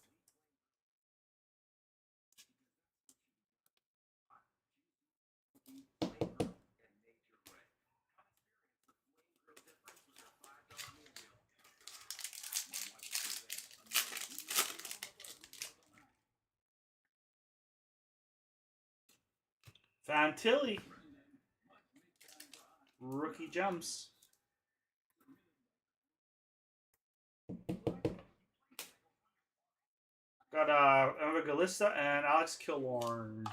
Fantilli, rookie gems. Got Evangelista and Alex Killorn.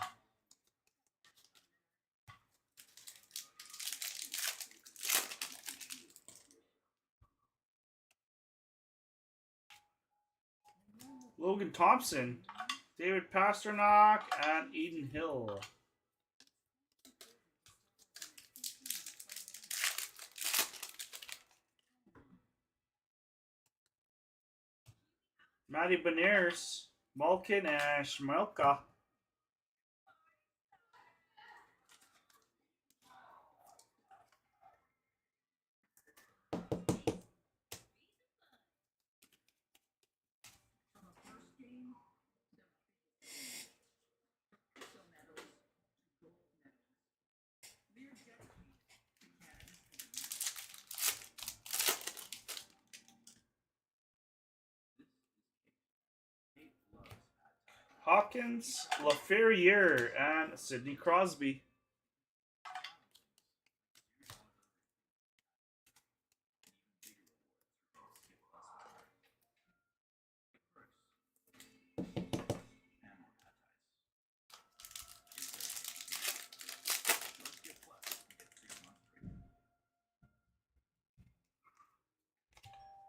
Logan Thompson, David Pasternak, and Eden Hill. Matty Beniers, Malkin, and Schmelka. Hawkins, LaFerriere, and Sidney Crosby.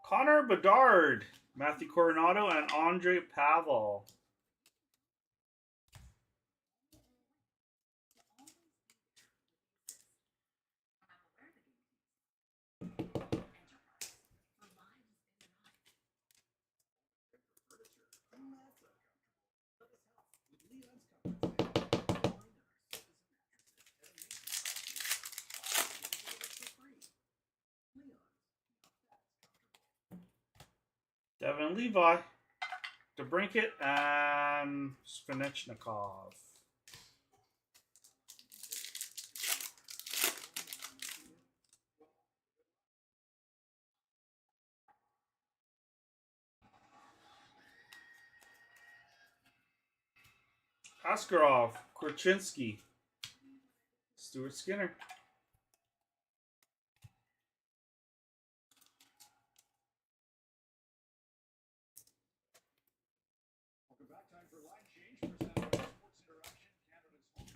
Connor Bedard, Matthew Coronado, and Andre Pavel. Devin Levi, DeBrincat, and Svechnikov. Askarov, Korchinski, Stuart Skinner.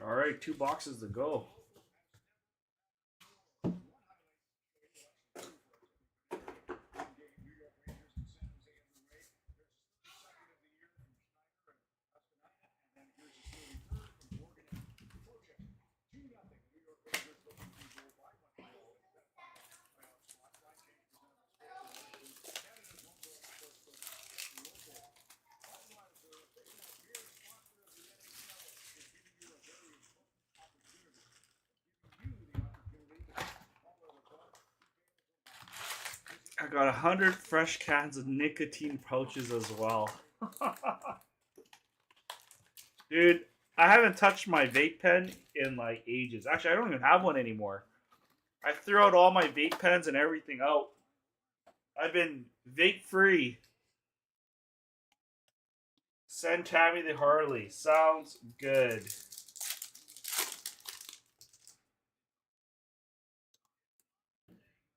All right, 2 boxes to go. I got 100 fresh cans of nicotine pouches as well. Dude, I haven't touched my vape pen in like ages. Actually, I don't even have one anymore. I threw out all my vape pens and everything out. I've been vape free. Send Tammy the Harley. Sounds good.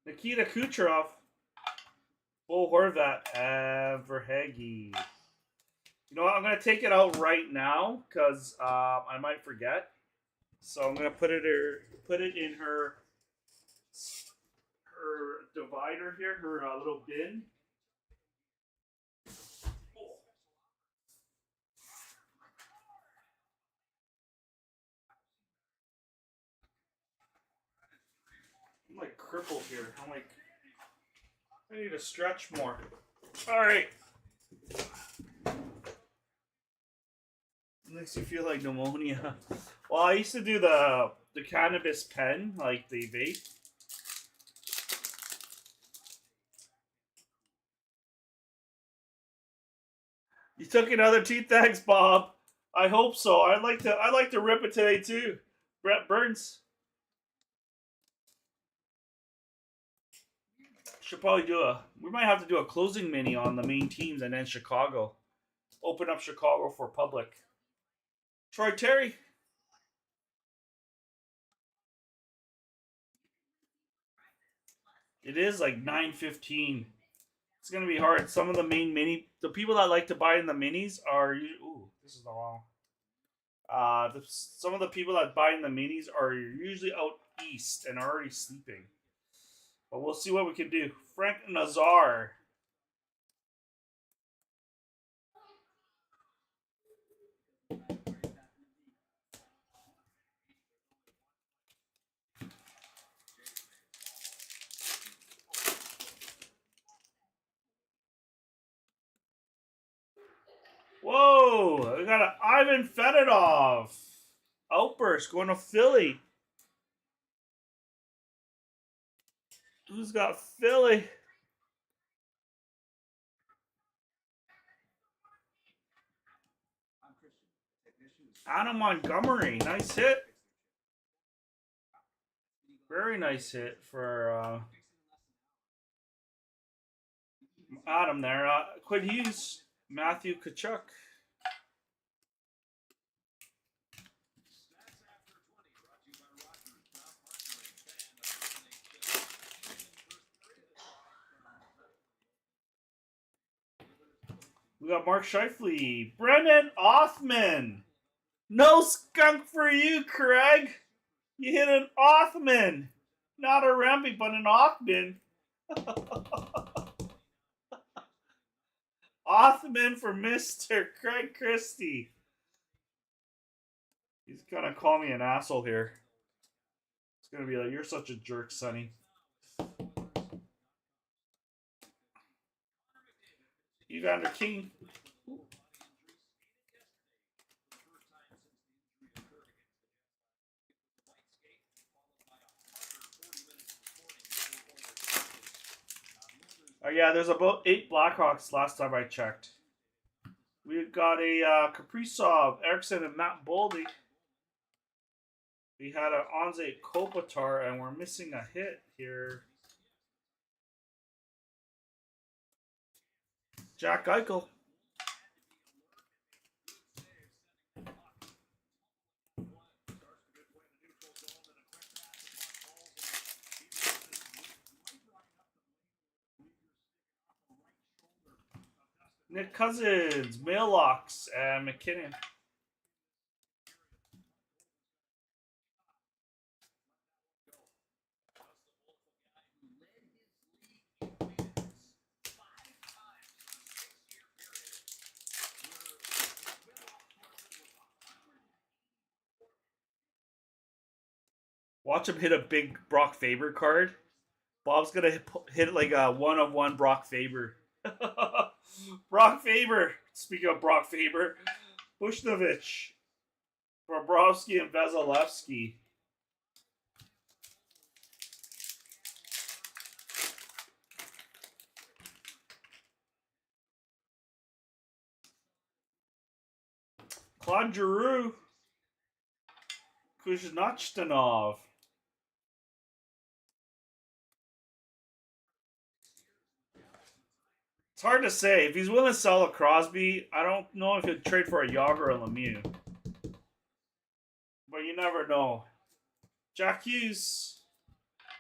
Nikita Kucherov. Bo Horvat. Verhage. You know what? I'm going to take it out right now because I might forget. So I'm going to put it in her divider here, her little bin. I'm like crippled here. I'm like, I need to stretch more. All right. Makes you feel like pneumonia. Well, I used to do the cannabis pen, like the vape. You took another teeth, thanks, Bob. I hope so. I'd like to rip it today too. Brett Burns. Should probably we might have to do a closing mini on the main teams and then Chicago. Open up Chicago for public. Troy Terry. It is like 9:15. It's gonna be hard. Some of the the people that like to buy in the minis are. Ooh, this is the wrong. Some of the people that buy in the minis are usually out east and are already sleeping. But we'll see what we can do. Frank Nazar. Whoa! We got an Ivan Fedorov. Outburst going to Philly. Who's got Philly? Adam Montgomery. Nice hit. Very nice hit for Adam there. Quinn Hughes. Matthew Kachuk. We got Mark Scheifele. Brendan Othman. No skunk for you, Craig. You hit an Othman. Not a Rempy, but an Othman. Othman for Mr. Craig Christie. He's gonna call me an asshole here. It's gonna be like, you're such a jerk, Sonny. Evander King. Oh yeah, there's about 8 Blackhawks last time I checked. We've got a Kaprizov, Eriksson, and Matt Boldy. We had an Anze Kopitar, and we're missing a hit here. Jack Eichel. Nick Cousins, Mailocks, and McKinnon. Watch him hit a big Brock Faber card. Bob's gonna hit like a 1-of-1 Brock Faber. Brock Faber. Speaking of Brock Faber, Bushnovich, Bobrovsky, and Vasilevsky. Claude Giroux. Kuznetsov. It's hard to say. If he's willing to sell a Crosby, I don't know if he'd trade for a Yager or Lemieux. But you never know. Jack Hughes.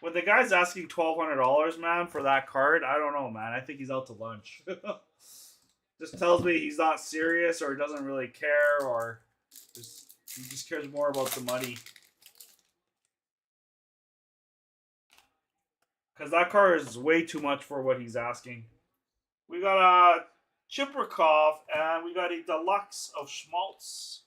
When the guy's asking $1,200, man, for that card, I don't know, man. I think he's out to lunch. Just tells me he's not serious or doesn't really care or he just cares more about the money. Because that card is way too much for what he's asking. We got a Chiprikov and we got a deluxe of Schmaltz.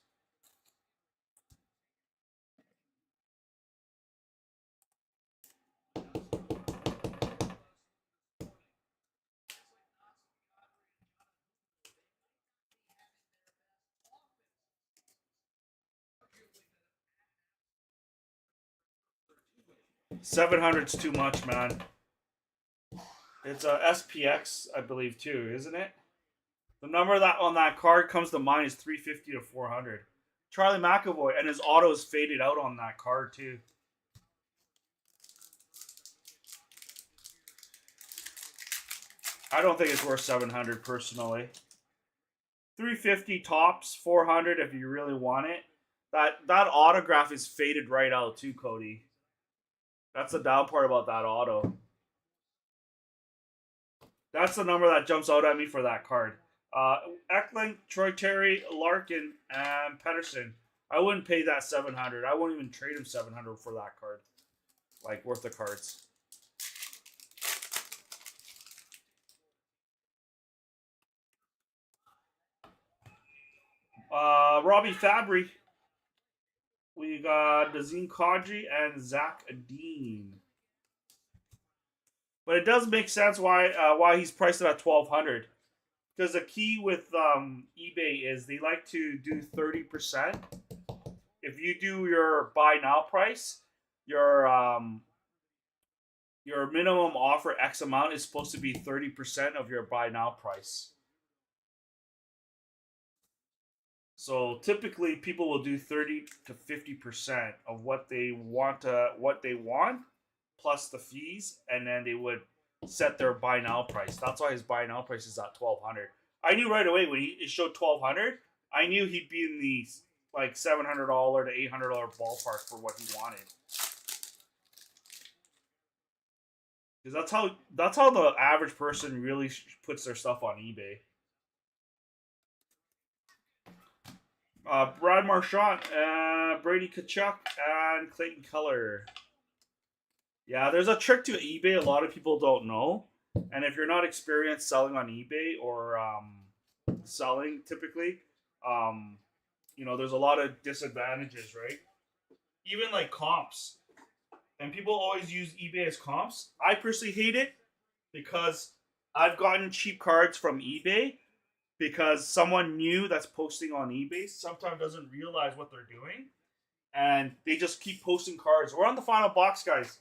$700's too much, man. It's a SPX, I believe, too, isn't it? The number that on that card comes to mind is 350 to 400. Charlie McAvoy, and his auto is faded out on that card, too. I don't think it's worth 700 personally. 350 tops, 400 if you really want it. That autograph is faded right out too, Cody. That's the down part about that auto. That's the number that jumps out at me for that card. Eckling, Troy Terry, Larkin, and Pedersen. I wouldn't pay that 700. I wouldn't even trade him 700 for that card. Like, worth the cards. Robbie Fabry. We got Nazem Kadri and Zach Dean. But it does make sense why he's priced at 1,200. Because the key with eBay is they like to do 30%. If you do your buy now price, your minimum offer X amount is supposed to be 30% of your buy now price. So typically, people will do 30 to 50% of what they want plus the fees, and then they would set their buy now price. That's why his buy now price is at 1,200. I knew right away when it showed 1,200. I knew he'd be in the like $700 to $800 ballpark for what he wanted. Because that's how the average person really puts their stuff on eBay. Brad Marchand, Brady Tkachuk, and Clayton Keller. Yeah, there's a trick to eBay a lot of people don't know. And if you're not experienced selling on eBay or selling typically, there's a lot of disadvantages, right? Even like comps. And people always use eBay as comps. I personally hate it because I've gotten cheap cards from eBay because someone new that's posting on eBay sometimes doesn't realize what they're doing. And they just keep posting cards. We're on the final box, guys.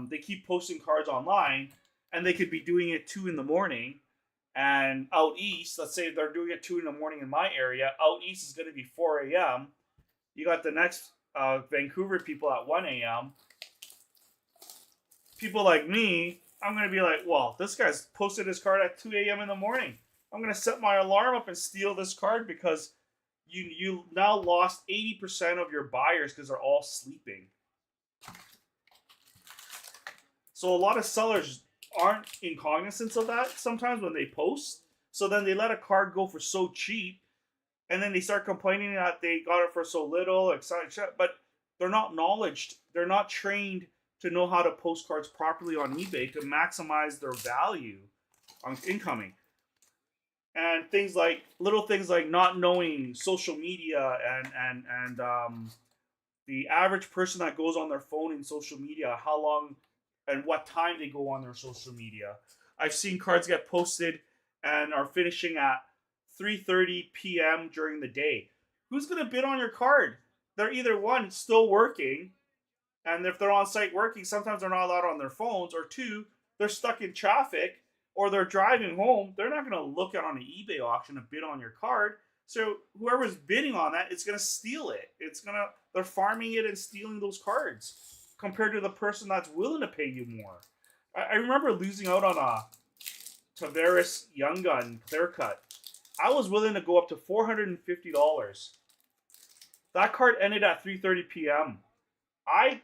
They keep posting cards online, and they could be doing it 2 in the morning. And out east, let's say they're doing it 2 in the morning in my area. Out east is going to be 4 a.m. You got the next Vancouver people at 1 a.m. People like me, I'm going to be like, well, this guy's posted his card at 2 a.m. in the morning. I'm going to set my alarm up and steal this card because you now lost 80% of your buyers because they're all sleeping. So a lot of sellers aren't in cognizance of that sometimes when they post. So then they let a card go for so cheap, and then they start complaining that they got it for so little, etc. But they're not knowledged. They're not trained to know how to post cards properly on eBay to maximize their value on incoming. And little things like not knowing social media and the average person that goes on their phone in social media, how long and what time they go on their social media. I've seen cards get posted and are finishing at 3:30 p.m. during the day. Who's going to bid on your card? They're either one, still working, and if they're on site working, sometimes they're not allowed on their phones, or two, they're stuck in traffic, or they're driving home. They're not going to look at on an eBay auction and bid on your card. So whoever's bidding on that, it's gonna steal it. They're farming it and stealing those cards compared to the person that's willing to pay you more. I remember losing out on a Tavares Young Gun clear cut. I was willing to go up to $450. That card ended at 3:30 p.m. I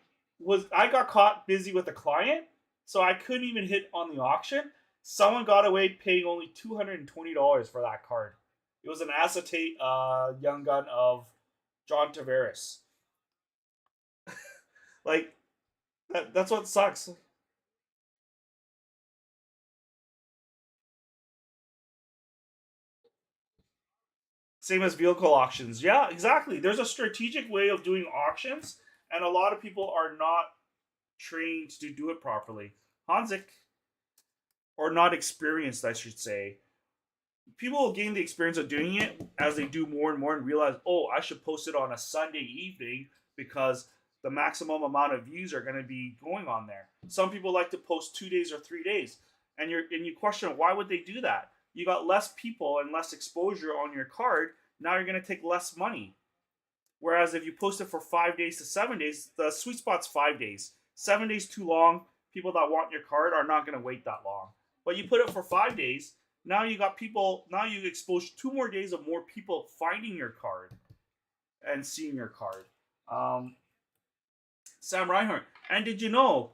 got caught busy with a client, so I couldn't even hit on the auction. Someone got away paying only $220 for that card. It was an acetate Young Gun of John Tavares. Like that's what sucks. Same as vehicle auctions. Yeah, exactly. There's a strategic way of doing auctions, and a lot of people are not trained to do it properly. Hanzik, or not experienced, I should say. People will gain the experience of doing it as they do more and more and realize, oh, I should post it on a Sunday evening because the maximum amount of views are going to be going on there. Some people like to post 2 days or 3 days, and you question why would they do that? You got less people and less exposure on your card. Now you're going to take less money. Whereas if you post it for 5 days to 7 days, the sweet spot's 5 days. 7 days too long. People that want your card are not going to wait that long. But you put it for 5 days. Now you got people. Now you expose 2 more days of more people finding your card and seeing your card. Sam Reinhardt. And did you know,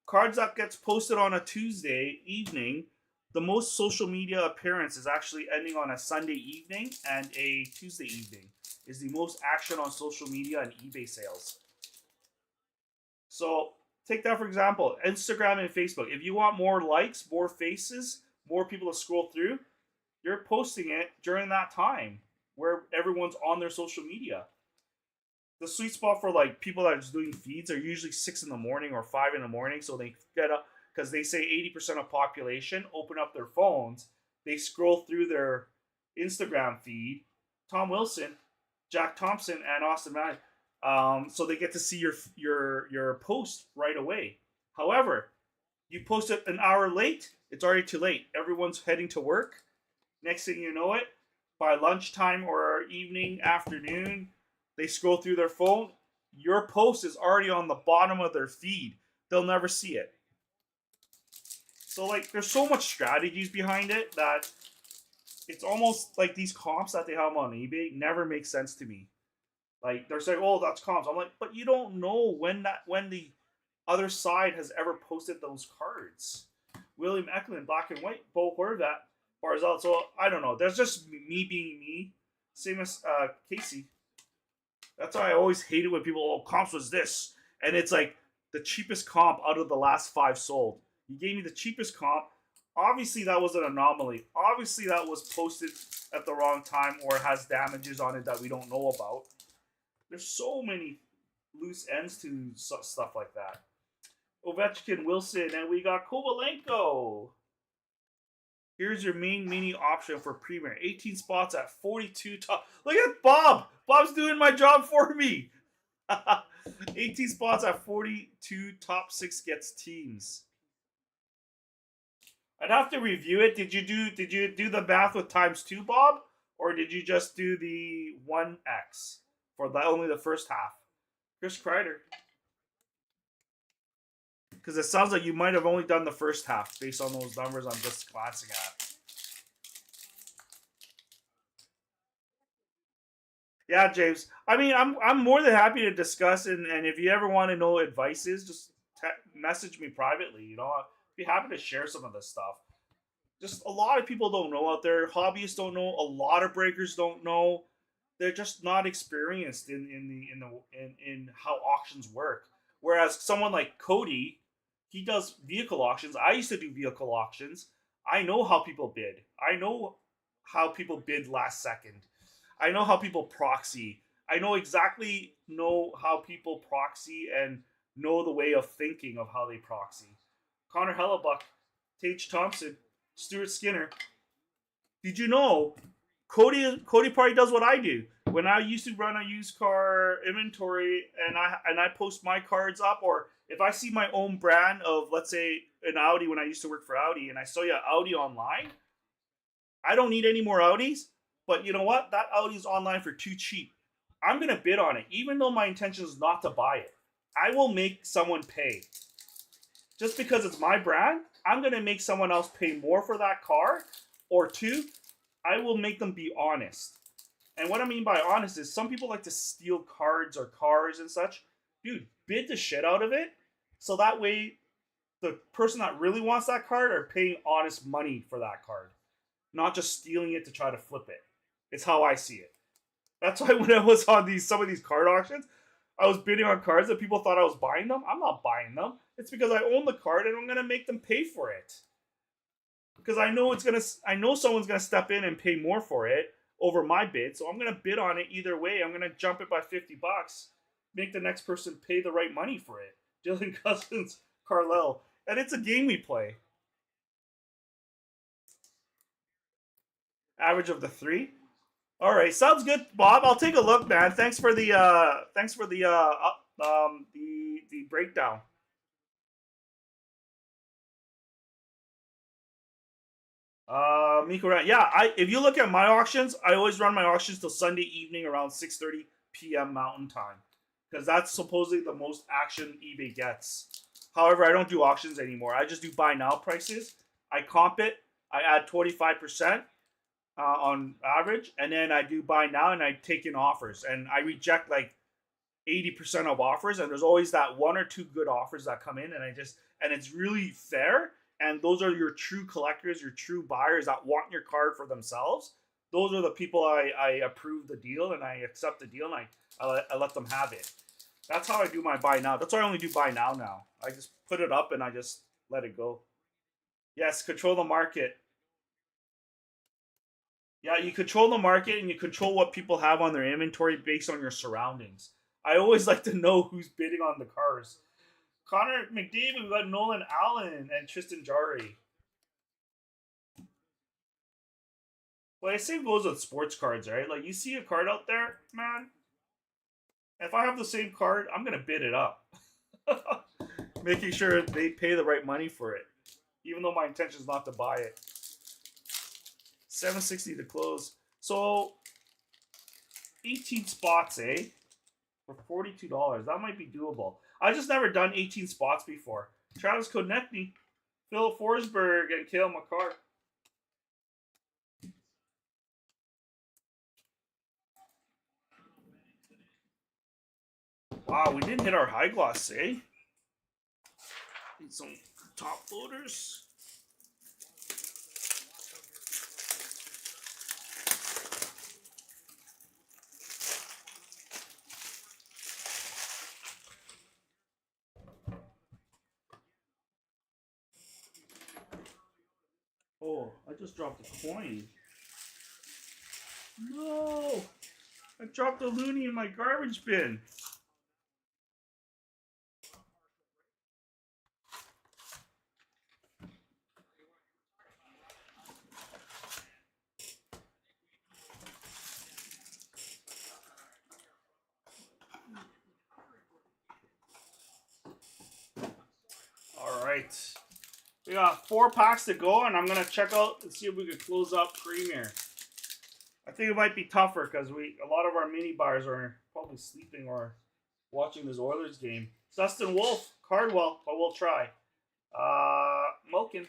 cards that gets posted on a Tuesday evening, the most social media appearance is actually ending on a Sunday evening and a Tuesday evening. Is the most action on social media and eBay sales. So take that for example, Instagram and Facebook. If you want more likes, more faces, more people to scroll through, you're posting it during that time where everyone's on their social media. The sweet spot for like people that are just doing feeds are usually 6 in the morning or 5 in the morning, so they get up because they say 80% of population open up their phones, they scroll through their Instagram feed. Tom Wilson, Jack Thompson, and Austin Matthews. So they get to see your post right away. However, you post it an hour late, it's already too late. Everyone's heading to work. Next thing you know it, by lunchtime or evening, afternoon, they scroll through their phone. Your post is already on the bottom of their feed. They'll never see it. So like, there's so much strategies behind it that it's almost like these comps that they have on eBay never make sense to me. Like they're saying, "Oh, that's comps." I'm like, but you don't know when the other side has ever posted those cards. William Eklund, black and white, Bo Horvat, Barzal. So I don't know. That's just me being me. Same as Casey. That's why I always hated when people, oh, comps was this, and it's like the cheapest comp out of the last 5 sold. You gave me the cheapest comp. Obviously, that was an anomaly. Obviously, that was posted at the wrong time or has damages on it that we don't know about. There's so many loose ends to stuff like that. Ovechkin, Wilson, and we got Kovalenko. Here's your main mini option for Premier. 18 spots at 42 top. Look at Bob. Bob's doing my job for me. 18 spots at 42 top 6 gets teams. I'd have to review it. Did you do the math with ×2, Bob? Or did you just do the 1x for only the first half? Chris Kreider. Because it sounds like you might have only done the first half based on those numbers I'm just glancing at. Yeah, James. I mean, I'm more than happy to discuss, and if you ever want to know advices, just message me privately. You know, I'd be happy to share some of this stuff. Just a lot of people don't know out there. Hobbyists don't know. A lot of breakers don't know. They're just not experienced in how auctions work. Whereas someone like Cody, he does vehicle auctions. I used to do vehicle auctions. I know how people bid. I know how people bid last second. I know how people proxy. I know how people proxy and know the way of thinking of how they proxy. Connor Hellebuck, Tage Thompson, Stuart Skinner. Did you know Cody probably does what I do? When I used to run a used car inventory and I post my cards up, or if I see my own brand of, let's say, an Audi when I used to work for Audi, and I saw you Audi online, I don't need any more Audis. But you know what? That Audi's online for too cheap. I'm gonna bid on it, even though my intention is not to buy it. I will make someone pay. Just because it's my brand, I'm gonna make someone else pay more for that car. Or two, I will make them be honest. And what I mean by honest is some people like to steal cards or cars and such. Dude, bid the shit out of it. So that way the person that really wants that card are paying honest money for that card. Not just stealing it to try to flip it. It's how I see it. That's why when I was on some of these card auctions, I was bidding on cards that people thought I was buying them. I'm not buying them. It's because I own the card and I'm gonna make them pay for it. Because I know someone's gonna step in and pay more for it over my bid, so I'm gonna bid on it either way. I'm gonna jump it by $50, make the next person pay the right money for it. Dylan Cousins, Carlisle, and it's a game we play. Average of the 3. All right, sounds good, Bob. I'll take a look, man. Thanks for the the breakdown. Miko, yeah. If you look at my auctions, I always run my auctions till Sunday evening around 6:30 p.m. Mountain Time, because that's supposedly the most action eBay gets. However, I don't do auctions anymore. I just do buy now prices. I comp it. I add 25% on average, and then I do buy now, and I take in offers, and I reject like 80% of offers, and there's always that one or two good offers that come in, and it's really fair. And those are your true collectors, your true buyers that want your card for themselves. Those are the people I approve the deal and I accept the deal, and I let them have it. That's how I do my buy now. That's why I only do buy now. I just put it up and I just let it go. Yes, control the market. Yeah, you control the market and you control what people have on their inventory based on your surroundings. I always like to know who's bidding on the cars. Connor McDavid, we got Nolan Allen and Tristan Jarry. Well, I same goes with sports cards, right? Like, you see a card out there, man. If I have the same card, I'm gonna bid it up, making sure they pay the right money for it, even though my intention is not to buy it. 760 to close. So 18 spots, eh? For $42. That might be doable. I just never done 18 spots before. Travis Konechny, Philip Forsberg, and Cale Makar. Wow, we didn't hit our high gloss, eh? Need some top loaders. Oh, I just dropped a coin. No! I dropped a loony in my garbage bin. Alright. We got 4 packs to go, and I'm going to check out and see if we can close up Premier. I think it might be tougher because a lot of our mini buyers are probably sleeping or watching this Oilers game. Dustin Wolf, Cardwell, but we'll try. Moken.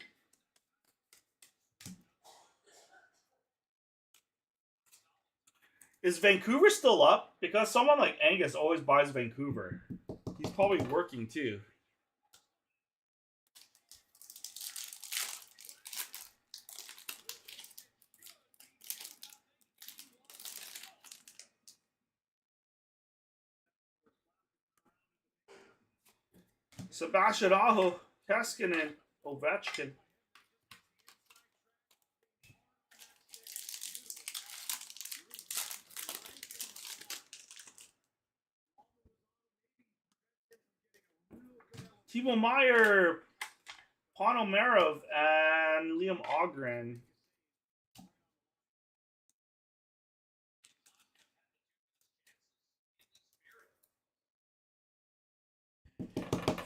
Is Vancouver still up? Because someone like Angus always buys Vancouver. He's probably working too. Sebastian Aho, Keskinen, Ovechkin. Timo Meyer, Ponomarov, and Liam Ogren.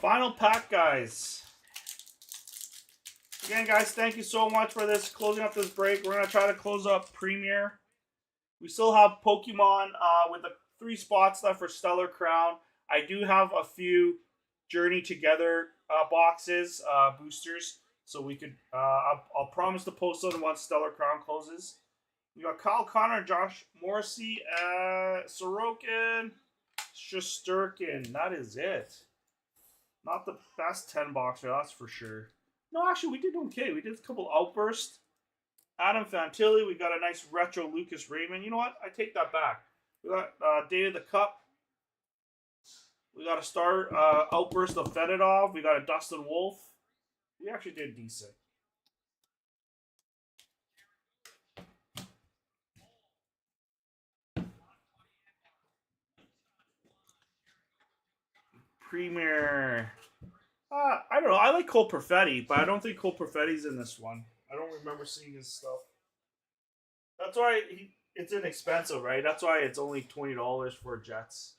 Final pack, guys. Again, guys, thank you so much for this, closing up this break. We're going to try to close up Premier We still have Pokemon with the 3 spots left for Stellar Crown. I do have a few Journey Together boxes, boosters, so we could. I'll promise to post them once Stellar Crown closes. We got Kyle Connor, Josh Morrissey, Sorokin, Shesterkin. That is it. Not the best 10 boxer, that's for sure. No, actually, we did okay. We did a couple outbursts. Adam Fantilli. We got a nice retro Lucas Raymond. You know what? I take that back. We got Day of the Cup. We got a star outburst of Fedotov. We got a Dustin Wolf. We actually did decent. Premier. I don't know. I like Cole Perfetti, but I don't think Cole Perfetti's in this one. I don't remember seeing his stuff. That's why it's inexpensive, right? That's why it's only $20 for Jets.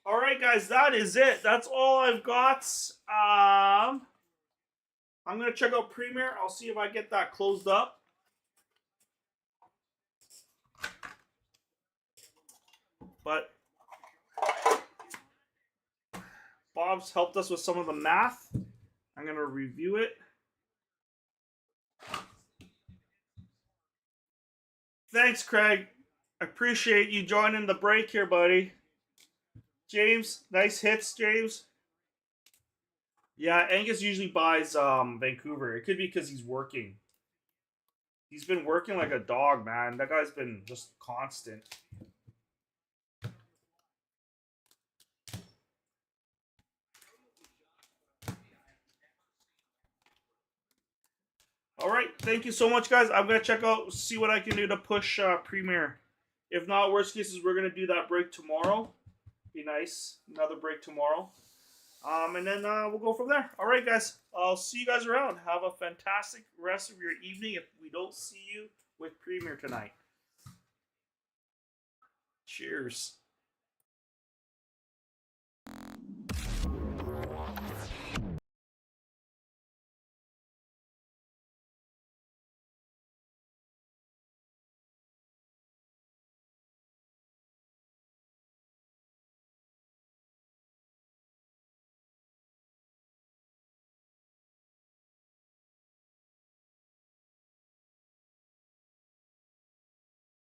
All right, guys, that is it. That's all I've got. I'm gonna check out Premier. I'll see if I get that closed up. But Bob's helped us with some of the math. I'm gonna review it. Thanks, Craig. I appreciate you joining the break here, buddy. James, nice hits, James. Yeah, Angus usually buys Vancouver. It could be because he's working. He's been working like a dog, man. That guy's been just constant. All right, thank you so much, guys. I'm gonna check out, see what I can do to push Premier. If not, worst cases, we're gonna do that break tomorrow. Be nice, another break tomorrow. And then we'll go from there. All right, guys. I'll see you guys around. Have a fantastic rest of your evening if we don't see you with Premier tonight. Cheers.